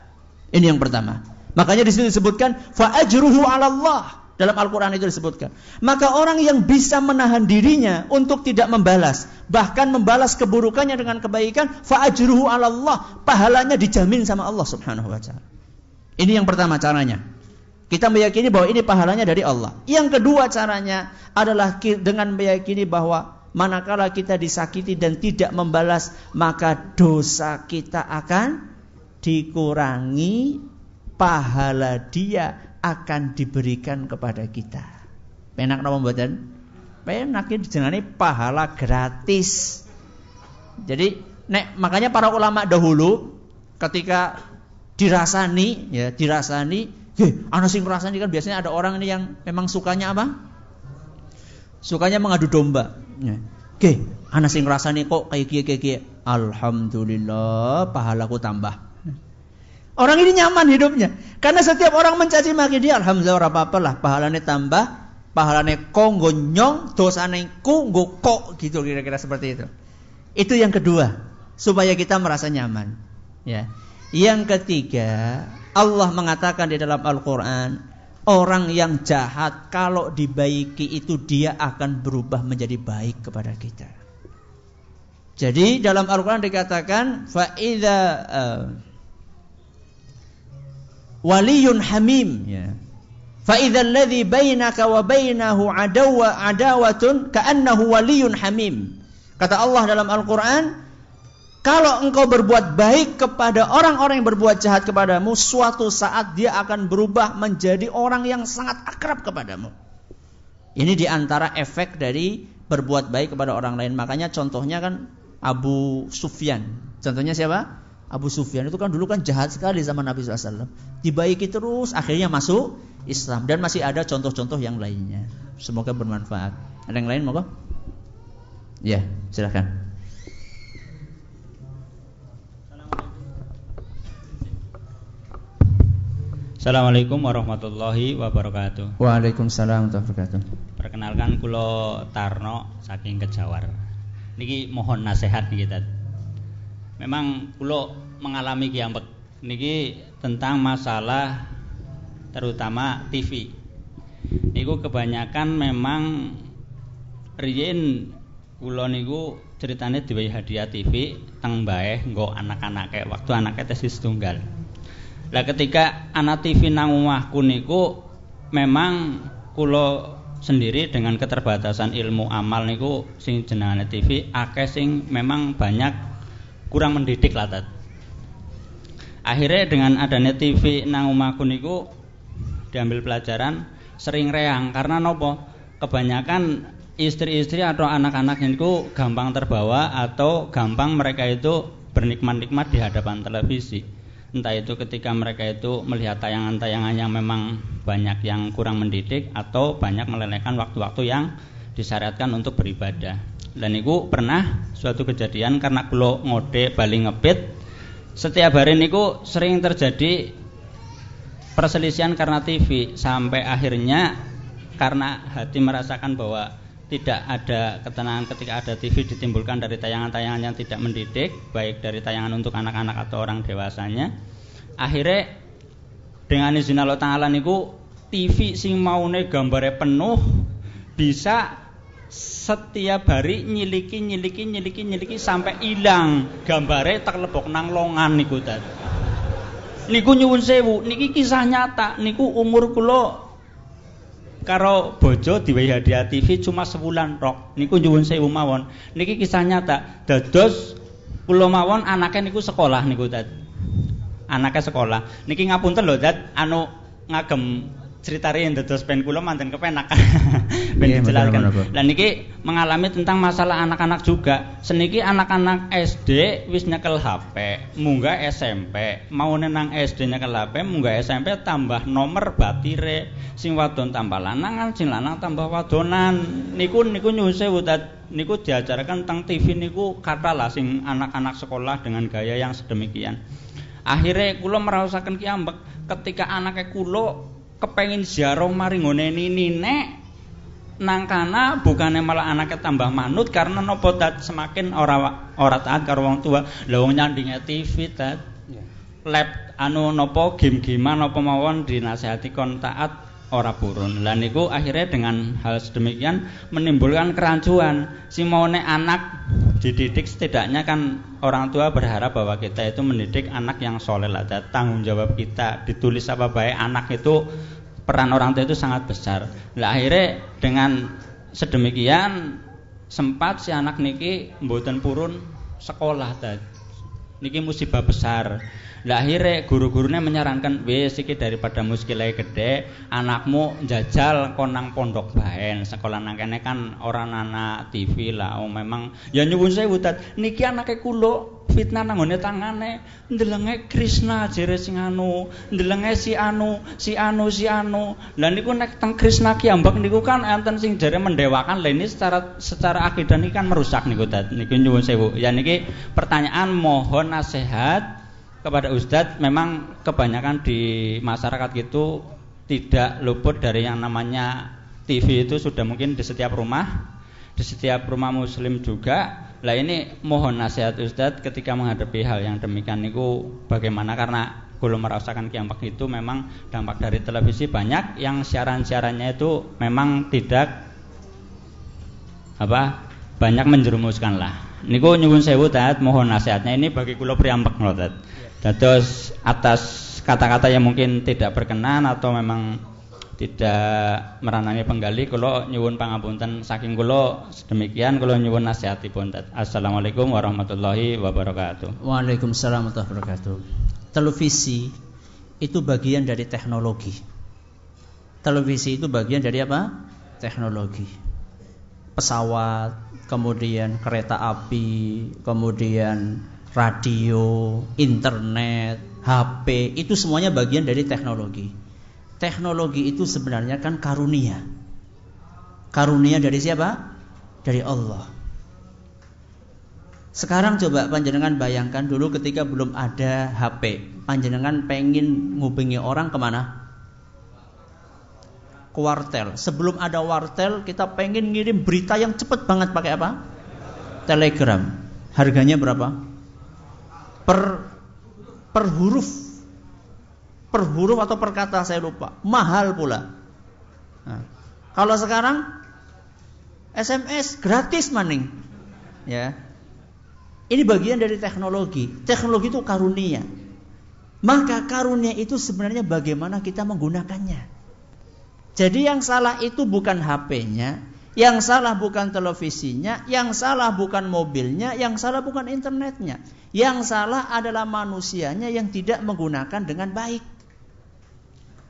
S2: Ini yang pertama. Makanya di situ disebutkan fa ajruhu 'ala Allah. Dalam Al-Quran itu disebutkan. Maka orang yang bisa menahan dirinya untuk tidak membalas, bahkan membalas keburukannya dengan kebaikan, fa'ajruhu 'ala Allah, pahalanya dijamin sama Allah Subhanahu wa taala. Ini yang pertama caranya. Kita meyakini bahwa ini pahalanya dari Allah. Yang kedua caranya adalah dengan meyakini bahwa manakala kita disakiti dan tidak membalas, maka dosa kita akan dikurangi, pahala dia akan diberikan kepada kita. Penak napa mboten? Penak iki jenenge pahala gratis. Jadi makanya para ulama dahulu ketika dirasani, ana sing ngrasani kan biasanya ada orang ini yang memang sukanya apa? Sukanya mengadu domba. Ana sing ngrasani kok kayak kiye. Alhamdulillah, pahalaku tambah. Orang ini nyaman hidupnya. Karena setiap orang mencaci maki dia, alhamdulillah ora apa-apa lah, pahalane tambah, pahalane ko nggo nyong, dosane ku nggo kok, gitu kira-kira seperti itu. Itu yang kedua, supaya kita merasa nyaman. Ya. Yang ketiga, Allah mengatakan di dalam Al-Qur'an, orang yang jahat kalau dibaiki itu dia akan berubah menjadi baik kepada kita. Jadi dalam Al-Qur'an dikatakan fa idza waliyun hamim, ya. Fa idzal ladzi bainaka wa bainahu adawatun ka'annahu waliyun hamim. Kata Allah dalam Al-Qur'an, kalau engkau berbuat baik kepada orang-orang yang berbuat jahat kepadamu, suatu saat dia akan berubah menjadi orang yang sangat akrab kepadamu. Ini diantara efek dari berbuat baik kepada orang lain. Makanya contohnya kan Abu Sufyan. Contohnya siapa? Abu Sufyan itu kan dulu kan jahat sekali sama Nabi SAW. Dibaiki terus, akhirnya masuk Islam. Dan masih ada contoh-contoh yang lainnya. Semoga bermanfaat. Ada yang lain monggo? Ya, silakan.
S5: Assalamualaikum warahmatullahi wabarakatuh.
S2: Waalaikumsalam warahmatullahi wabarakatuh.
S5: Perkenalkan kula Tarno saking Kejawar. Niki mohon nasihat niki Tat. Memang kula mengalami kiambek niki tentang masalah terutama TV. Niku kebanyakan memang riyen kula niku ceritane diwehi hadiah TV teng mbae nggo anak-anake waktu anake tes tunggal. Lah ketika anak TV nang omahku niku memang kula sendiri dengan keterbatasan ilmu amal niku sing jenengane TV akeh sing memang banyak kurang mendidik lah Tat. Akhirnya dengan adanya TV nang omahku niku diambil pelajaran sering reang karena nopo? Kebanyakan istri-istri atau anak-anak niku gampang terbawa atau gampang mereka itu bernikmat-nikmat di hadapan televisi. Entah itu ketika mereka itu melihat tayangan-tayangan yang memang banyak yang kurang mendidik atau banyak melelehkan waktu-waktu yang disyariatkan untuk beribadah. Dan niku pernah suatu kejadian karena kula ngode bali ngepit, setiap hari niku sering terjadi perselisihan karena TV sampai akhirnya karena hati merasakan bahwa tidak ada ketenangan ketika ada TV ditimbulkan dari tayangan-tayangan yang tidak mendidik, baik dari tayangan untuk anak-anak atau orang dewasanya. Akhirnya dengan izin Allah Ta'ala niku TV sing maune gambare penuh bisa setiap hari nyiliki sampai hilang gambare tak lebok nang longan niku Tat. Niku nyuwun sewu, niki kisah nyata. Niku umur kula karo bojo diwehi hadiah TV cuma sebulan tok. Niku nyuwun sewu mawon. Niki kisah nyata. Dados kula mawon anake niku sekolah niku Tat. Anake sekolah. Niki ngapunten lho Tat, ngagem ceritari dados pen kula manten kepenak. Ben dijelaskan. Lah niki mengalami tentang masalah anak-anak juga. Seniki anak-anak SD wis nyekel HP, munggah SMP, mau nang SD nyekel HP, munggah SMP tambah nomor batire, sing wadon tambah lanang, sing lanang tambah wadonan. Niku nyuwun sewu niku diajarkan tentang TV niku katalah sing anak-anak sekolah dengan gaya yang sedemikian. Akhirnya kula merasaken kiambek ketika anaknya kula kepengin ziarah maring ngene nenek nang kana bukane malah anaknya tambah manut karena nopo semakin ora taat karo wong tua. Lah wong nyandinge TV lab nopo game-gamean napa mawon dinasihati kon taat ora purun. Lah niku akhirnya dengan hal sedemikian menimbulkan kerancuan. Si maune anak dididik setidaknya kan orang tua berharap bahwa kita itu mendidik anak yang soleh lah. Tanggung jawab kita ditulis apa baik anak itu peran orang tua itu sangat besar. Lah akhirnya dengan sedemikian sempat si anak niki mboten purun sekolah niki musibah besar. Lah akhirnya guru-gurunya menyarankan wis iki daripada muskilai gede anakmu njajal konang pondok baen sekolah nang kene kan orang anak TV lah. Oh memang ya nyuwun sewu niki anake kula fitnah nang ngone tangane ndelenge Krishna jere sing anu ndelenge si anu. Lah niku nek teng Krishna ki ambek niku kan enten sing jere mendewakan. Lah ini secara akidah niki kan merusak niku niku nyuwun sewu. Ya niki pertanyaan mohon nasihat kepada Ustadz. Memang kebanyakan di masyarakat itu tidak luput dari yang namanya TV itu sudah mungkin di setiap rumah muslim juga. Lah ini mohon nasihat Ustadz ketika menghadapi hal yang demikian niku bagaimana, karena kula merasakan kiambak itu memang dampak dari televisi banyak yang siaran-siarannya itu memang tidak banyak menjerumuskan lah. Niku nyuwun sewu Tat, mohon nasihatnya ini bagi kula priambek lho Tat. Dados atas kata-kata yang mungkin tidak berkenan atau memang tidak meranani penggali, kula nyuwun pangapunten saking kula sedemikian, kula nyuwun nasihatipun. Assalamualaikum warahmatullahi wabarakatuh.
S2: Waalaikumsalam warahmatullahi wabarakatuh. Televisi itu bagian dari teknologi. Televisi itu bagian dari apa? Teknologi. Pesawat, kemudian kereta api, kemudian radio, internet, HP, itu semuanya bagian dari teknologi. Teknologi itu sebenarnya kan karunia. Karunia dari siapa? Dari Allah. Sekarang coba panjenengan bayangkan dulu ketika belum ada HP, panjenengan pengen ngubungi orang kemana? Ke wartel. Sebelum ada wartel, kita pengen ngirim berita yang cepat banget pakai apa? Telegram. Harganya berapa? Per huruf atau per kata saya lupa, mahal pula. Nah, kalau sekarang SMS gratis maning, ya. Ini bagian dari teknologi. Teknologi itu karunia. Maka karunia itu sebenarnya bagaimana kita menggunakannya. Jadi yang salah itu bukan HP-nya, yang salah bukan televisinya, yang salah bukan mobilnya, yang salah bukan internetnya. Yang salah adalah manusianya yang tidak menggunakan dengan baik.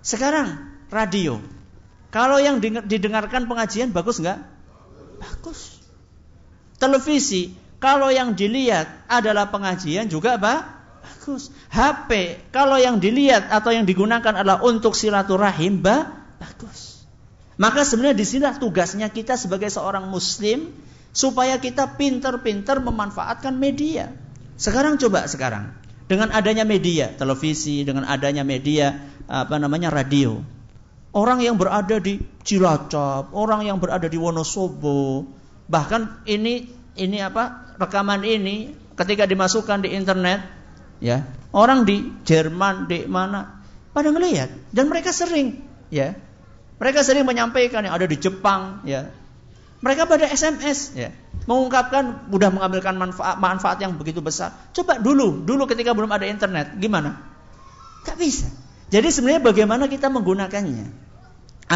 S2: Sekarang radio, kalau yang didengarkan pengajian bagus enggak? Bagus. Televisi, kalau yang dilihat adalah pengajian juga bagus. HP, kalau yang dilihat atau yang digunakan adalah untuk silaturahim bagus. Maka sebenarnya di sini tugasnya kita sebagai seorang muslim supaya kita pintar-pintar memanfaatkan media. Sekarang dengan adanya media televisi, dengan adanya media radio, orang yang berada di Cilacap, orang yang berada di Wonosobo, bahkan ini rekaman ini ketika dimasukkan di internet, ya, orang di Jerman, di mana pada ngelihat, dan mereka sering menyampaikan yang ada di Jepang, ya. Mereka pada SMS, ya, mengungkapkan, mudah mengambilkan manfaat yang begitu besar. Coba dulu ketika belum ada internet, gimana? Gak bisa. Jadi sebenarnya bagaimana kita menggunakannya.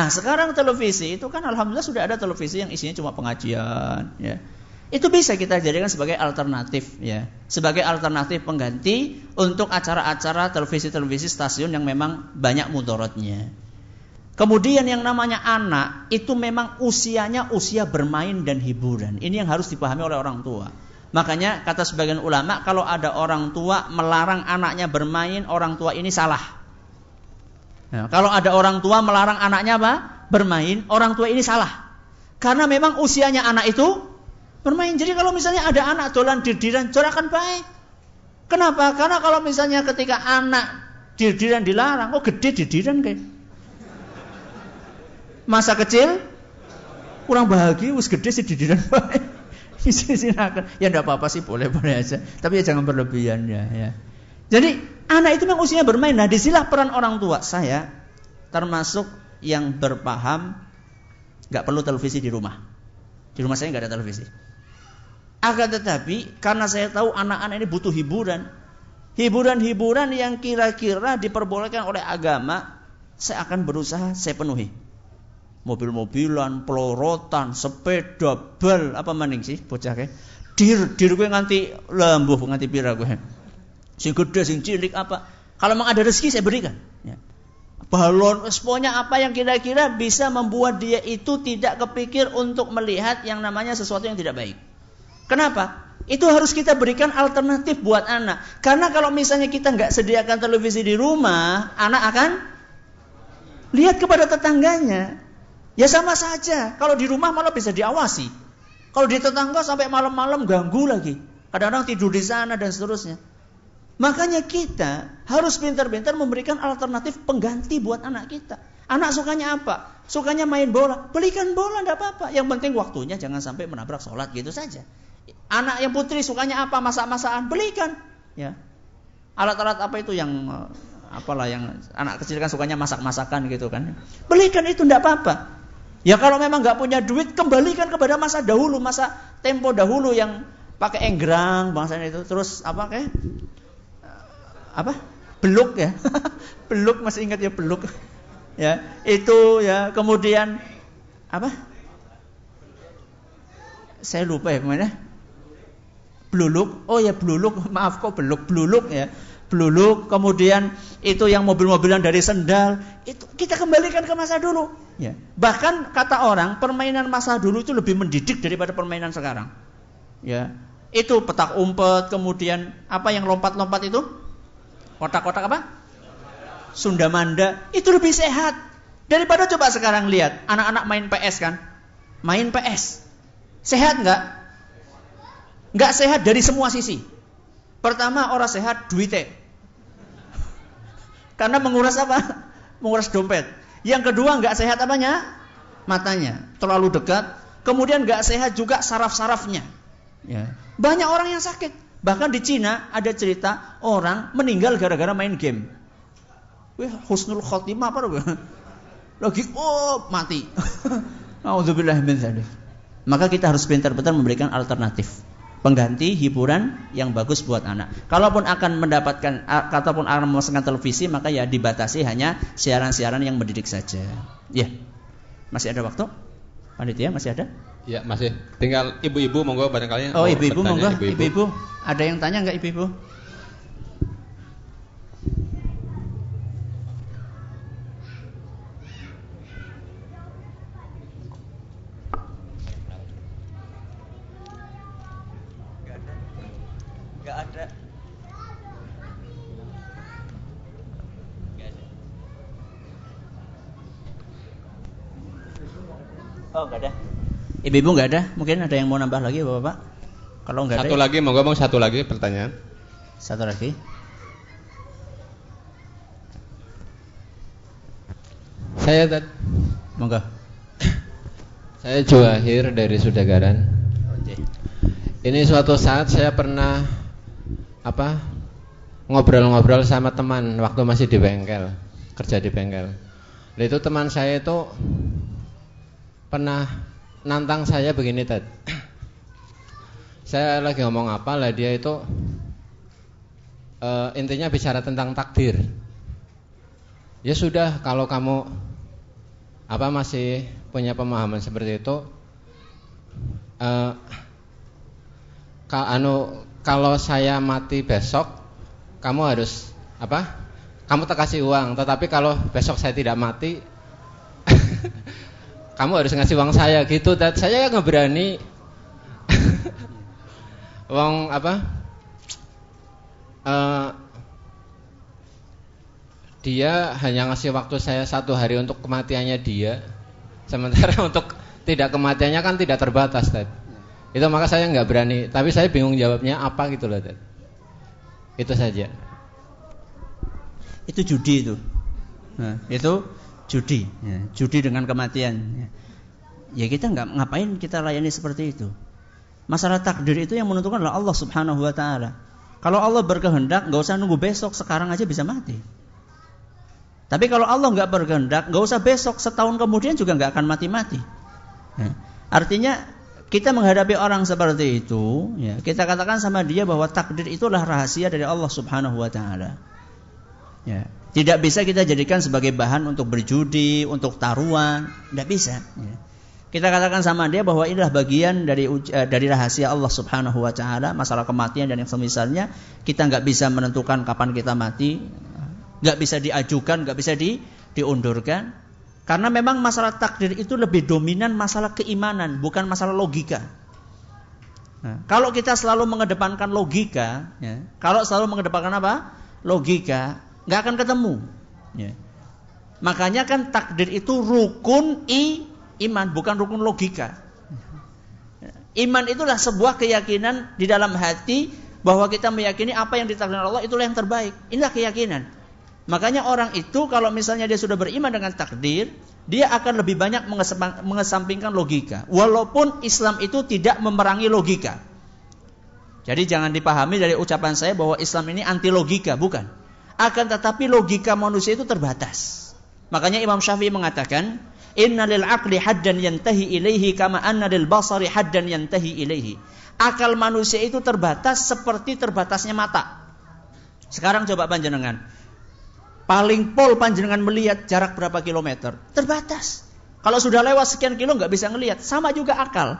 S2: Sekarang televisi itu kan alhamdulillah sudah ada televisi yang isinya cuma pengajian, ya. Itu bisa kita jadikan sebagai alternatif ya, sebagai alternatif pengganti untuk acara-acara televisi stasiun yang memang banyak mudaratnya. Kemudian yang namanya anak itu memang usianya usia bermain dan hiburan. Ini yang harus dipahami oleh orang tua. Makanya kata sebagian ulama, kalau ada orang tua melarang anaknya bermain, orang tua ini salah. Nah, kalau ada orang tua melarang anaknya apa? Bermain, orang tua ini salah. Karena memang usianya anak itu bermain. Jadi kalau misalnya ada anak dolan dirdiran, akan baik. Kenapa? Karena kalau misalnya ketika anak dirdiran dilarang, gede dirdiran kayak. Masa kecil kurang bahagia, wis gede sih dirdiran baik. Silakan. Ya enggak apa-apa sih, boleh-boleh aja. Tapi ya jangan berlebihan ya. Jadi anak itu memang usianya bermain. Nah, disinilah peran orang tua. Saya termasuk yang berpaham enggak perlu televisi di rumah. Di rumah saya enggak ada televisi. Akan tetapi karena saya tahu anak-anak ini butuh hiburan. Hiburan-hiburan yang kira-kira diperbolehkan oleh agama, saya akan berusaha saya penuhi. Mobil-mobilan, pelorotan, sepeda, bal, apa maning sih bocah kae. Dir gue nganti lembuh nganti pira gue. Sing gede, sing cilik apa. Kalau memang ada rezeki saya berikan. Ya. Balon, semuanya apa yang kira-kira bisa membuat dia itu tidak kepikir untuk melihat yang namanya sesuatu yang tidak baik. Kenapa? Itu harus kita berikan alternatif buat anak. Karena kalau misalnya kita nggak sediakan televisi di rumah, anak akan lihat kepada tetangganya. Ya sama saja. Kalau di rumah malah bisa diawasi. Kalau di tetangga sampai malam-malam ganggu lagi. Kadang-kadang tidur di sana dan seterusnya. Makanya kita harus pintar-pintar memberikan alternatif pengganti buat anak kita. Anak sukanya apa? Sukanya main bola. Belikan bola, tidak apa-apa. Yang penting waktunya jangan sampai menabrak sholat gitu saja. Anak yang putri sukanya apa? Masak-masakan. Belikan. Ya. Alat-alat apa itu yang apalah yang anak kecil kan sukanya masak-masakan gitu kan. Belikan itu, tidak apa-apa. Ya kalau memang nggak punya duit, kembalikan kepada masa dahulu, masa tempo dahulu yang pakai enggrang bangsanya itu. Terus apa kayak beluk ya. Beluk, masih ingat ya beluk. Ya, itu ya. Kemudian apa? Saya lupa ya kemana. Bluluk. Oh ya bluluk, maaf kok bluluk ya. Bluluk, kemudian itu yang mobil-mobilan dari sendal, itu kita kembalikan ke masa dulu. Ya. Bahkan kata orang, permainan masa dulu itu lebih mendidik daripada permainan sekarang. Ya. Itu petak umpet, kemudian apa yang lompat-lompat itu? Kotak-kotak apa? Sundamanda, itu lebih sehat daripada coba sekarang lihat anak-anak main PS kan? Main PS. Sehat enggak? Enggak sehat dari semua sisi. Pertama, orang sehat duitnya. Karena menguras apa? Menguras dompet. Yang kedua, enggak sehat apanya? Matanya. Terlalu dekat. Kemudian enggak sehat juga saraf-sarafnya. Ya. Banyak orang yang sakit. Bahkan di Cina ada cerita orang meninggal gara-gara main game. Wih, husnul khotimah apa? Lagi, mati. Auzubillah min dzalik. Maka kita harus pintar-pintar memberikan alternatif. Pengganti hiburan yang bagus buat anak. Kalaupun akan mendapatkan ataupun akan memasangkan televisi, maka ya dibatasi hanya siaran-siaran yang mendidik saja. Ya, masih ada waktu? Panitia masih ada?
S3: Ya masih. Tinggal ibu-ibu monggo barangkali.
S2: Oh ibu-ibu monggo. Ibu-ibu ada yang tanya nggak ibu-ibu? Ada. Oh, enggak ada. Ibu-ibu enggak ada? Mungkin ada yang mau nambah lagi, Bapak? Kalau enggak ada.
S3: Satu lagi, monggo Bang, satu lagi pertanyaan.
S2: Satu lagi.
S6: Saya
S2: monggo.
S6: Saya Juwahir dari Sudagaran. Ini suatu saat saya pernah ngobrol-ngobrol sama teman waktu masih di bengkel, kerja di bengkel. Lalu itu teman saya itu pernah nantang saya begini, Tad. Saya lagi ngomong apa lah, dia itu intinya bicara tentang takdir. Ya sudah, kalau kamu masih punya pemahaman seperti itu, kalau saya mati besok, kamu harus apa? Kamu tak kasih uang. Tetapi kalau besok saya tidak mati, kamu harus ngasih uang saya gitu. Dan saya nggak berani. Uang apa? Dia hanya ngasih waktu saya 1 hari untuk kematiannya dia, sementara untuk tidak kematiannya kan tidak terbatas, Dad. Itu maka saya nggak berani. Tapi saya bingung jawabnya apa gitu loh, Dad. Itu saja.
S2: Itu judi itu. Nah, itu judi. Ya, judi dengan kematian. Ya kita ngapain kita layani seperti itu. Masalah takdir itu yang menentukan adalah Allah Subhanahu wa Ta'ala. Kalau Allah berkehendak, nggak usah nunggu besok, sekarang aja bisa mati. Tapi kalau Allah nggak berkehendak, nggak usah besok, setahun kemudian juga nggak akan mati-mati. Ya. Artinya kita menghadapi orang seperti itu, ya, kita katakan sama dia bahwa takdir itulah rahasia dari Allah Subhanahu wa Ta'ala. Ya. Tidak bisa kita jadikan sebagai bahan untuk berjudi, untuk taruhan, tidak bisa. Ya. Kita katakan sama dia bahwa inilah bagian dari rahasia Allah Subhanahu wa Ta'ala, masalah kematian dan yang semisalnya. Kita nggak bisa menentukan kapan kita mati, nggak bisa diajukan, nggak bisa diundurkan. Karena memang masalah takdir itu lebih dominan masalah keimanan, bukan masalah logika. Nah, kalau kita selalu mengedepankan logika, ya, kalau selalu mengedepankan apa? Logika, nggak akan ketemu. Ya. Makanya kan takdir itu rukun iman, bukan rukun logika. Iman itulah sebuah keyakinan di dalam hati bahwa kita meyakini apa yang ditakdirkan Allah itulah yang terbaik. Inilah keyakinan. Makanya orang itu kalau misalnya dia sudah beriman dengan takdir, dia akan lebih banyak mengesampingkan logika. Walaupun Islam itu tidak memerangi logika. Jadi jangan dipahami dari ucapan saya bahwa Islam ini anti logika, bukan. Akan tetapi logika manusia itu terbatas. Makanya Imam Syafi'i mengatakan, "Inna lil aqli haddan yantahi ilaihi kama anna lil basari haddan yantahi ilaihi." Akal manusia itu terbatas seperti terbatasnya mata. Sekarang coba panjenengan, paling pol panjenengan melihat jarak berapa kilometer? Terbatas. Kalau sudah lewat sekian kilo nggak bisa ngelihat. Sama juga akal.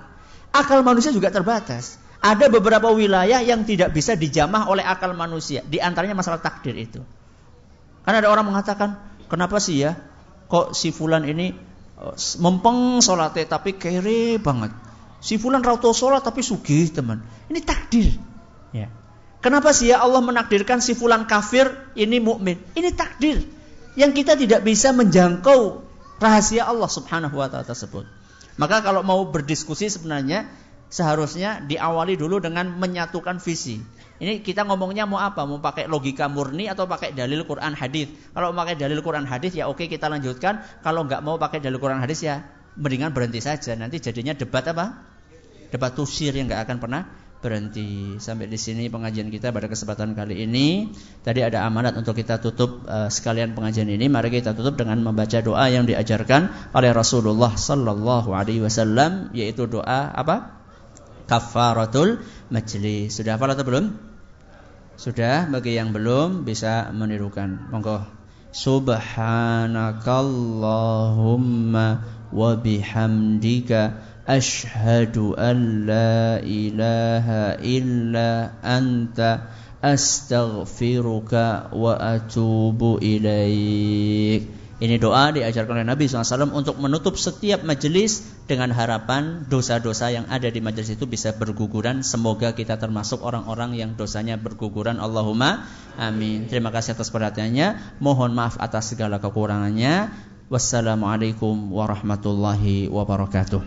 S2: Akal manusia juga terbatas. Ada beberapa wilayah yang tidak bisa dijamah oleh akal manusia. Di antaranya masalah takdir itu. Karena ada orang mengatakan, kenapa sih ya kok si fulan ini mempeng sholatnya tapi kere banget. Si fulan rauto sholat tapi sugih teman. Ini takdir. Ya. Kenapa sih ya Allah menakdirkan si fulan kafir ini mukmin? Ini takdir yang kita tidak bisa menjangkau rahasia Allah Subhanahu wa Ta'ala tersebut. Maka kalau mau berdiskusi sebenarnya seharusnya diawali dulu dengan menyatukan visi. Ini kita ngomongnya mau apa? Mau pakai logika murni atau pakai dalil Quran hadis? Kalau pakai dalil Quran hadis ya oke kita lanjutkan. Kalau nggak mau pakai dalil Quran hadis ya mendingan berhenti saja. Nanti jadinya debat apa? Debat tusir yang nggak akan pernah berhenti. Sampai di sini pengajian kita pada kesempatan kali ini. Tadi ada amanat untuk kita tutup sekalian pengajian ini. Mari kita tutup dengan membaca doa yang diajarkan oleh Rasulullah sallallahu alaihi wasallam, yaitu doa apa? Kafaratul majlis. Sudah hafal atau belum? Sudah. Bagi yang belum bisa menirukan. Monggo. Subhanakallahumma wa bihamdika Ashhadu an la ilaha illa anta astaghfiruka wa atubu ilaik. Ini doa diajarkan oleh Nabi SAW untuk menutup setiap majelis dengan harapan dosa-dosa yang ada di majelis itu bisa berguguran. Semoga kita termasuk orang-orang yang dosanya berguguran. Allahumma amin. Terima kasih atas perhatiannya. Mohon maaf atas segala kekurangannya. Wassalamualaikum warahmatullahi wabarakatuh.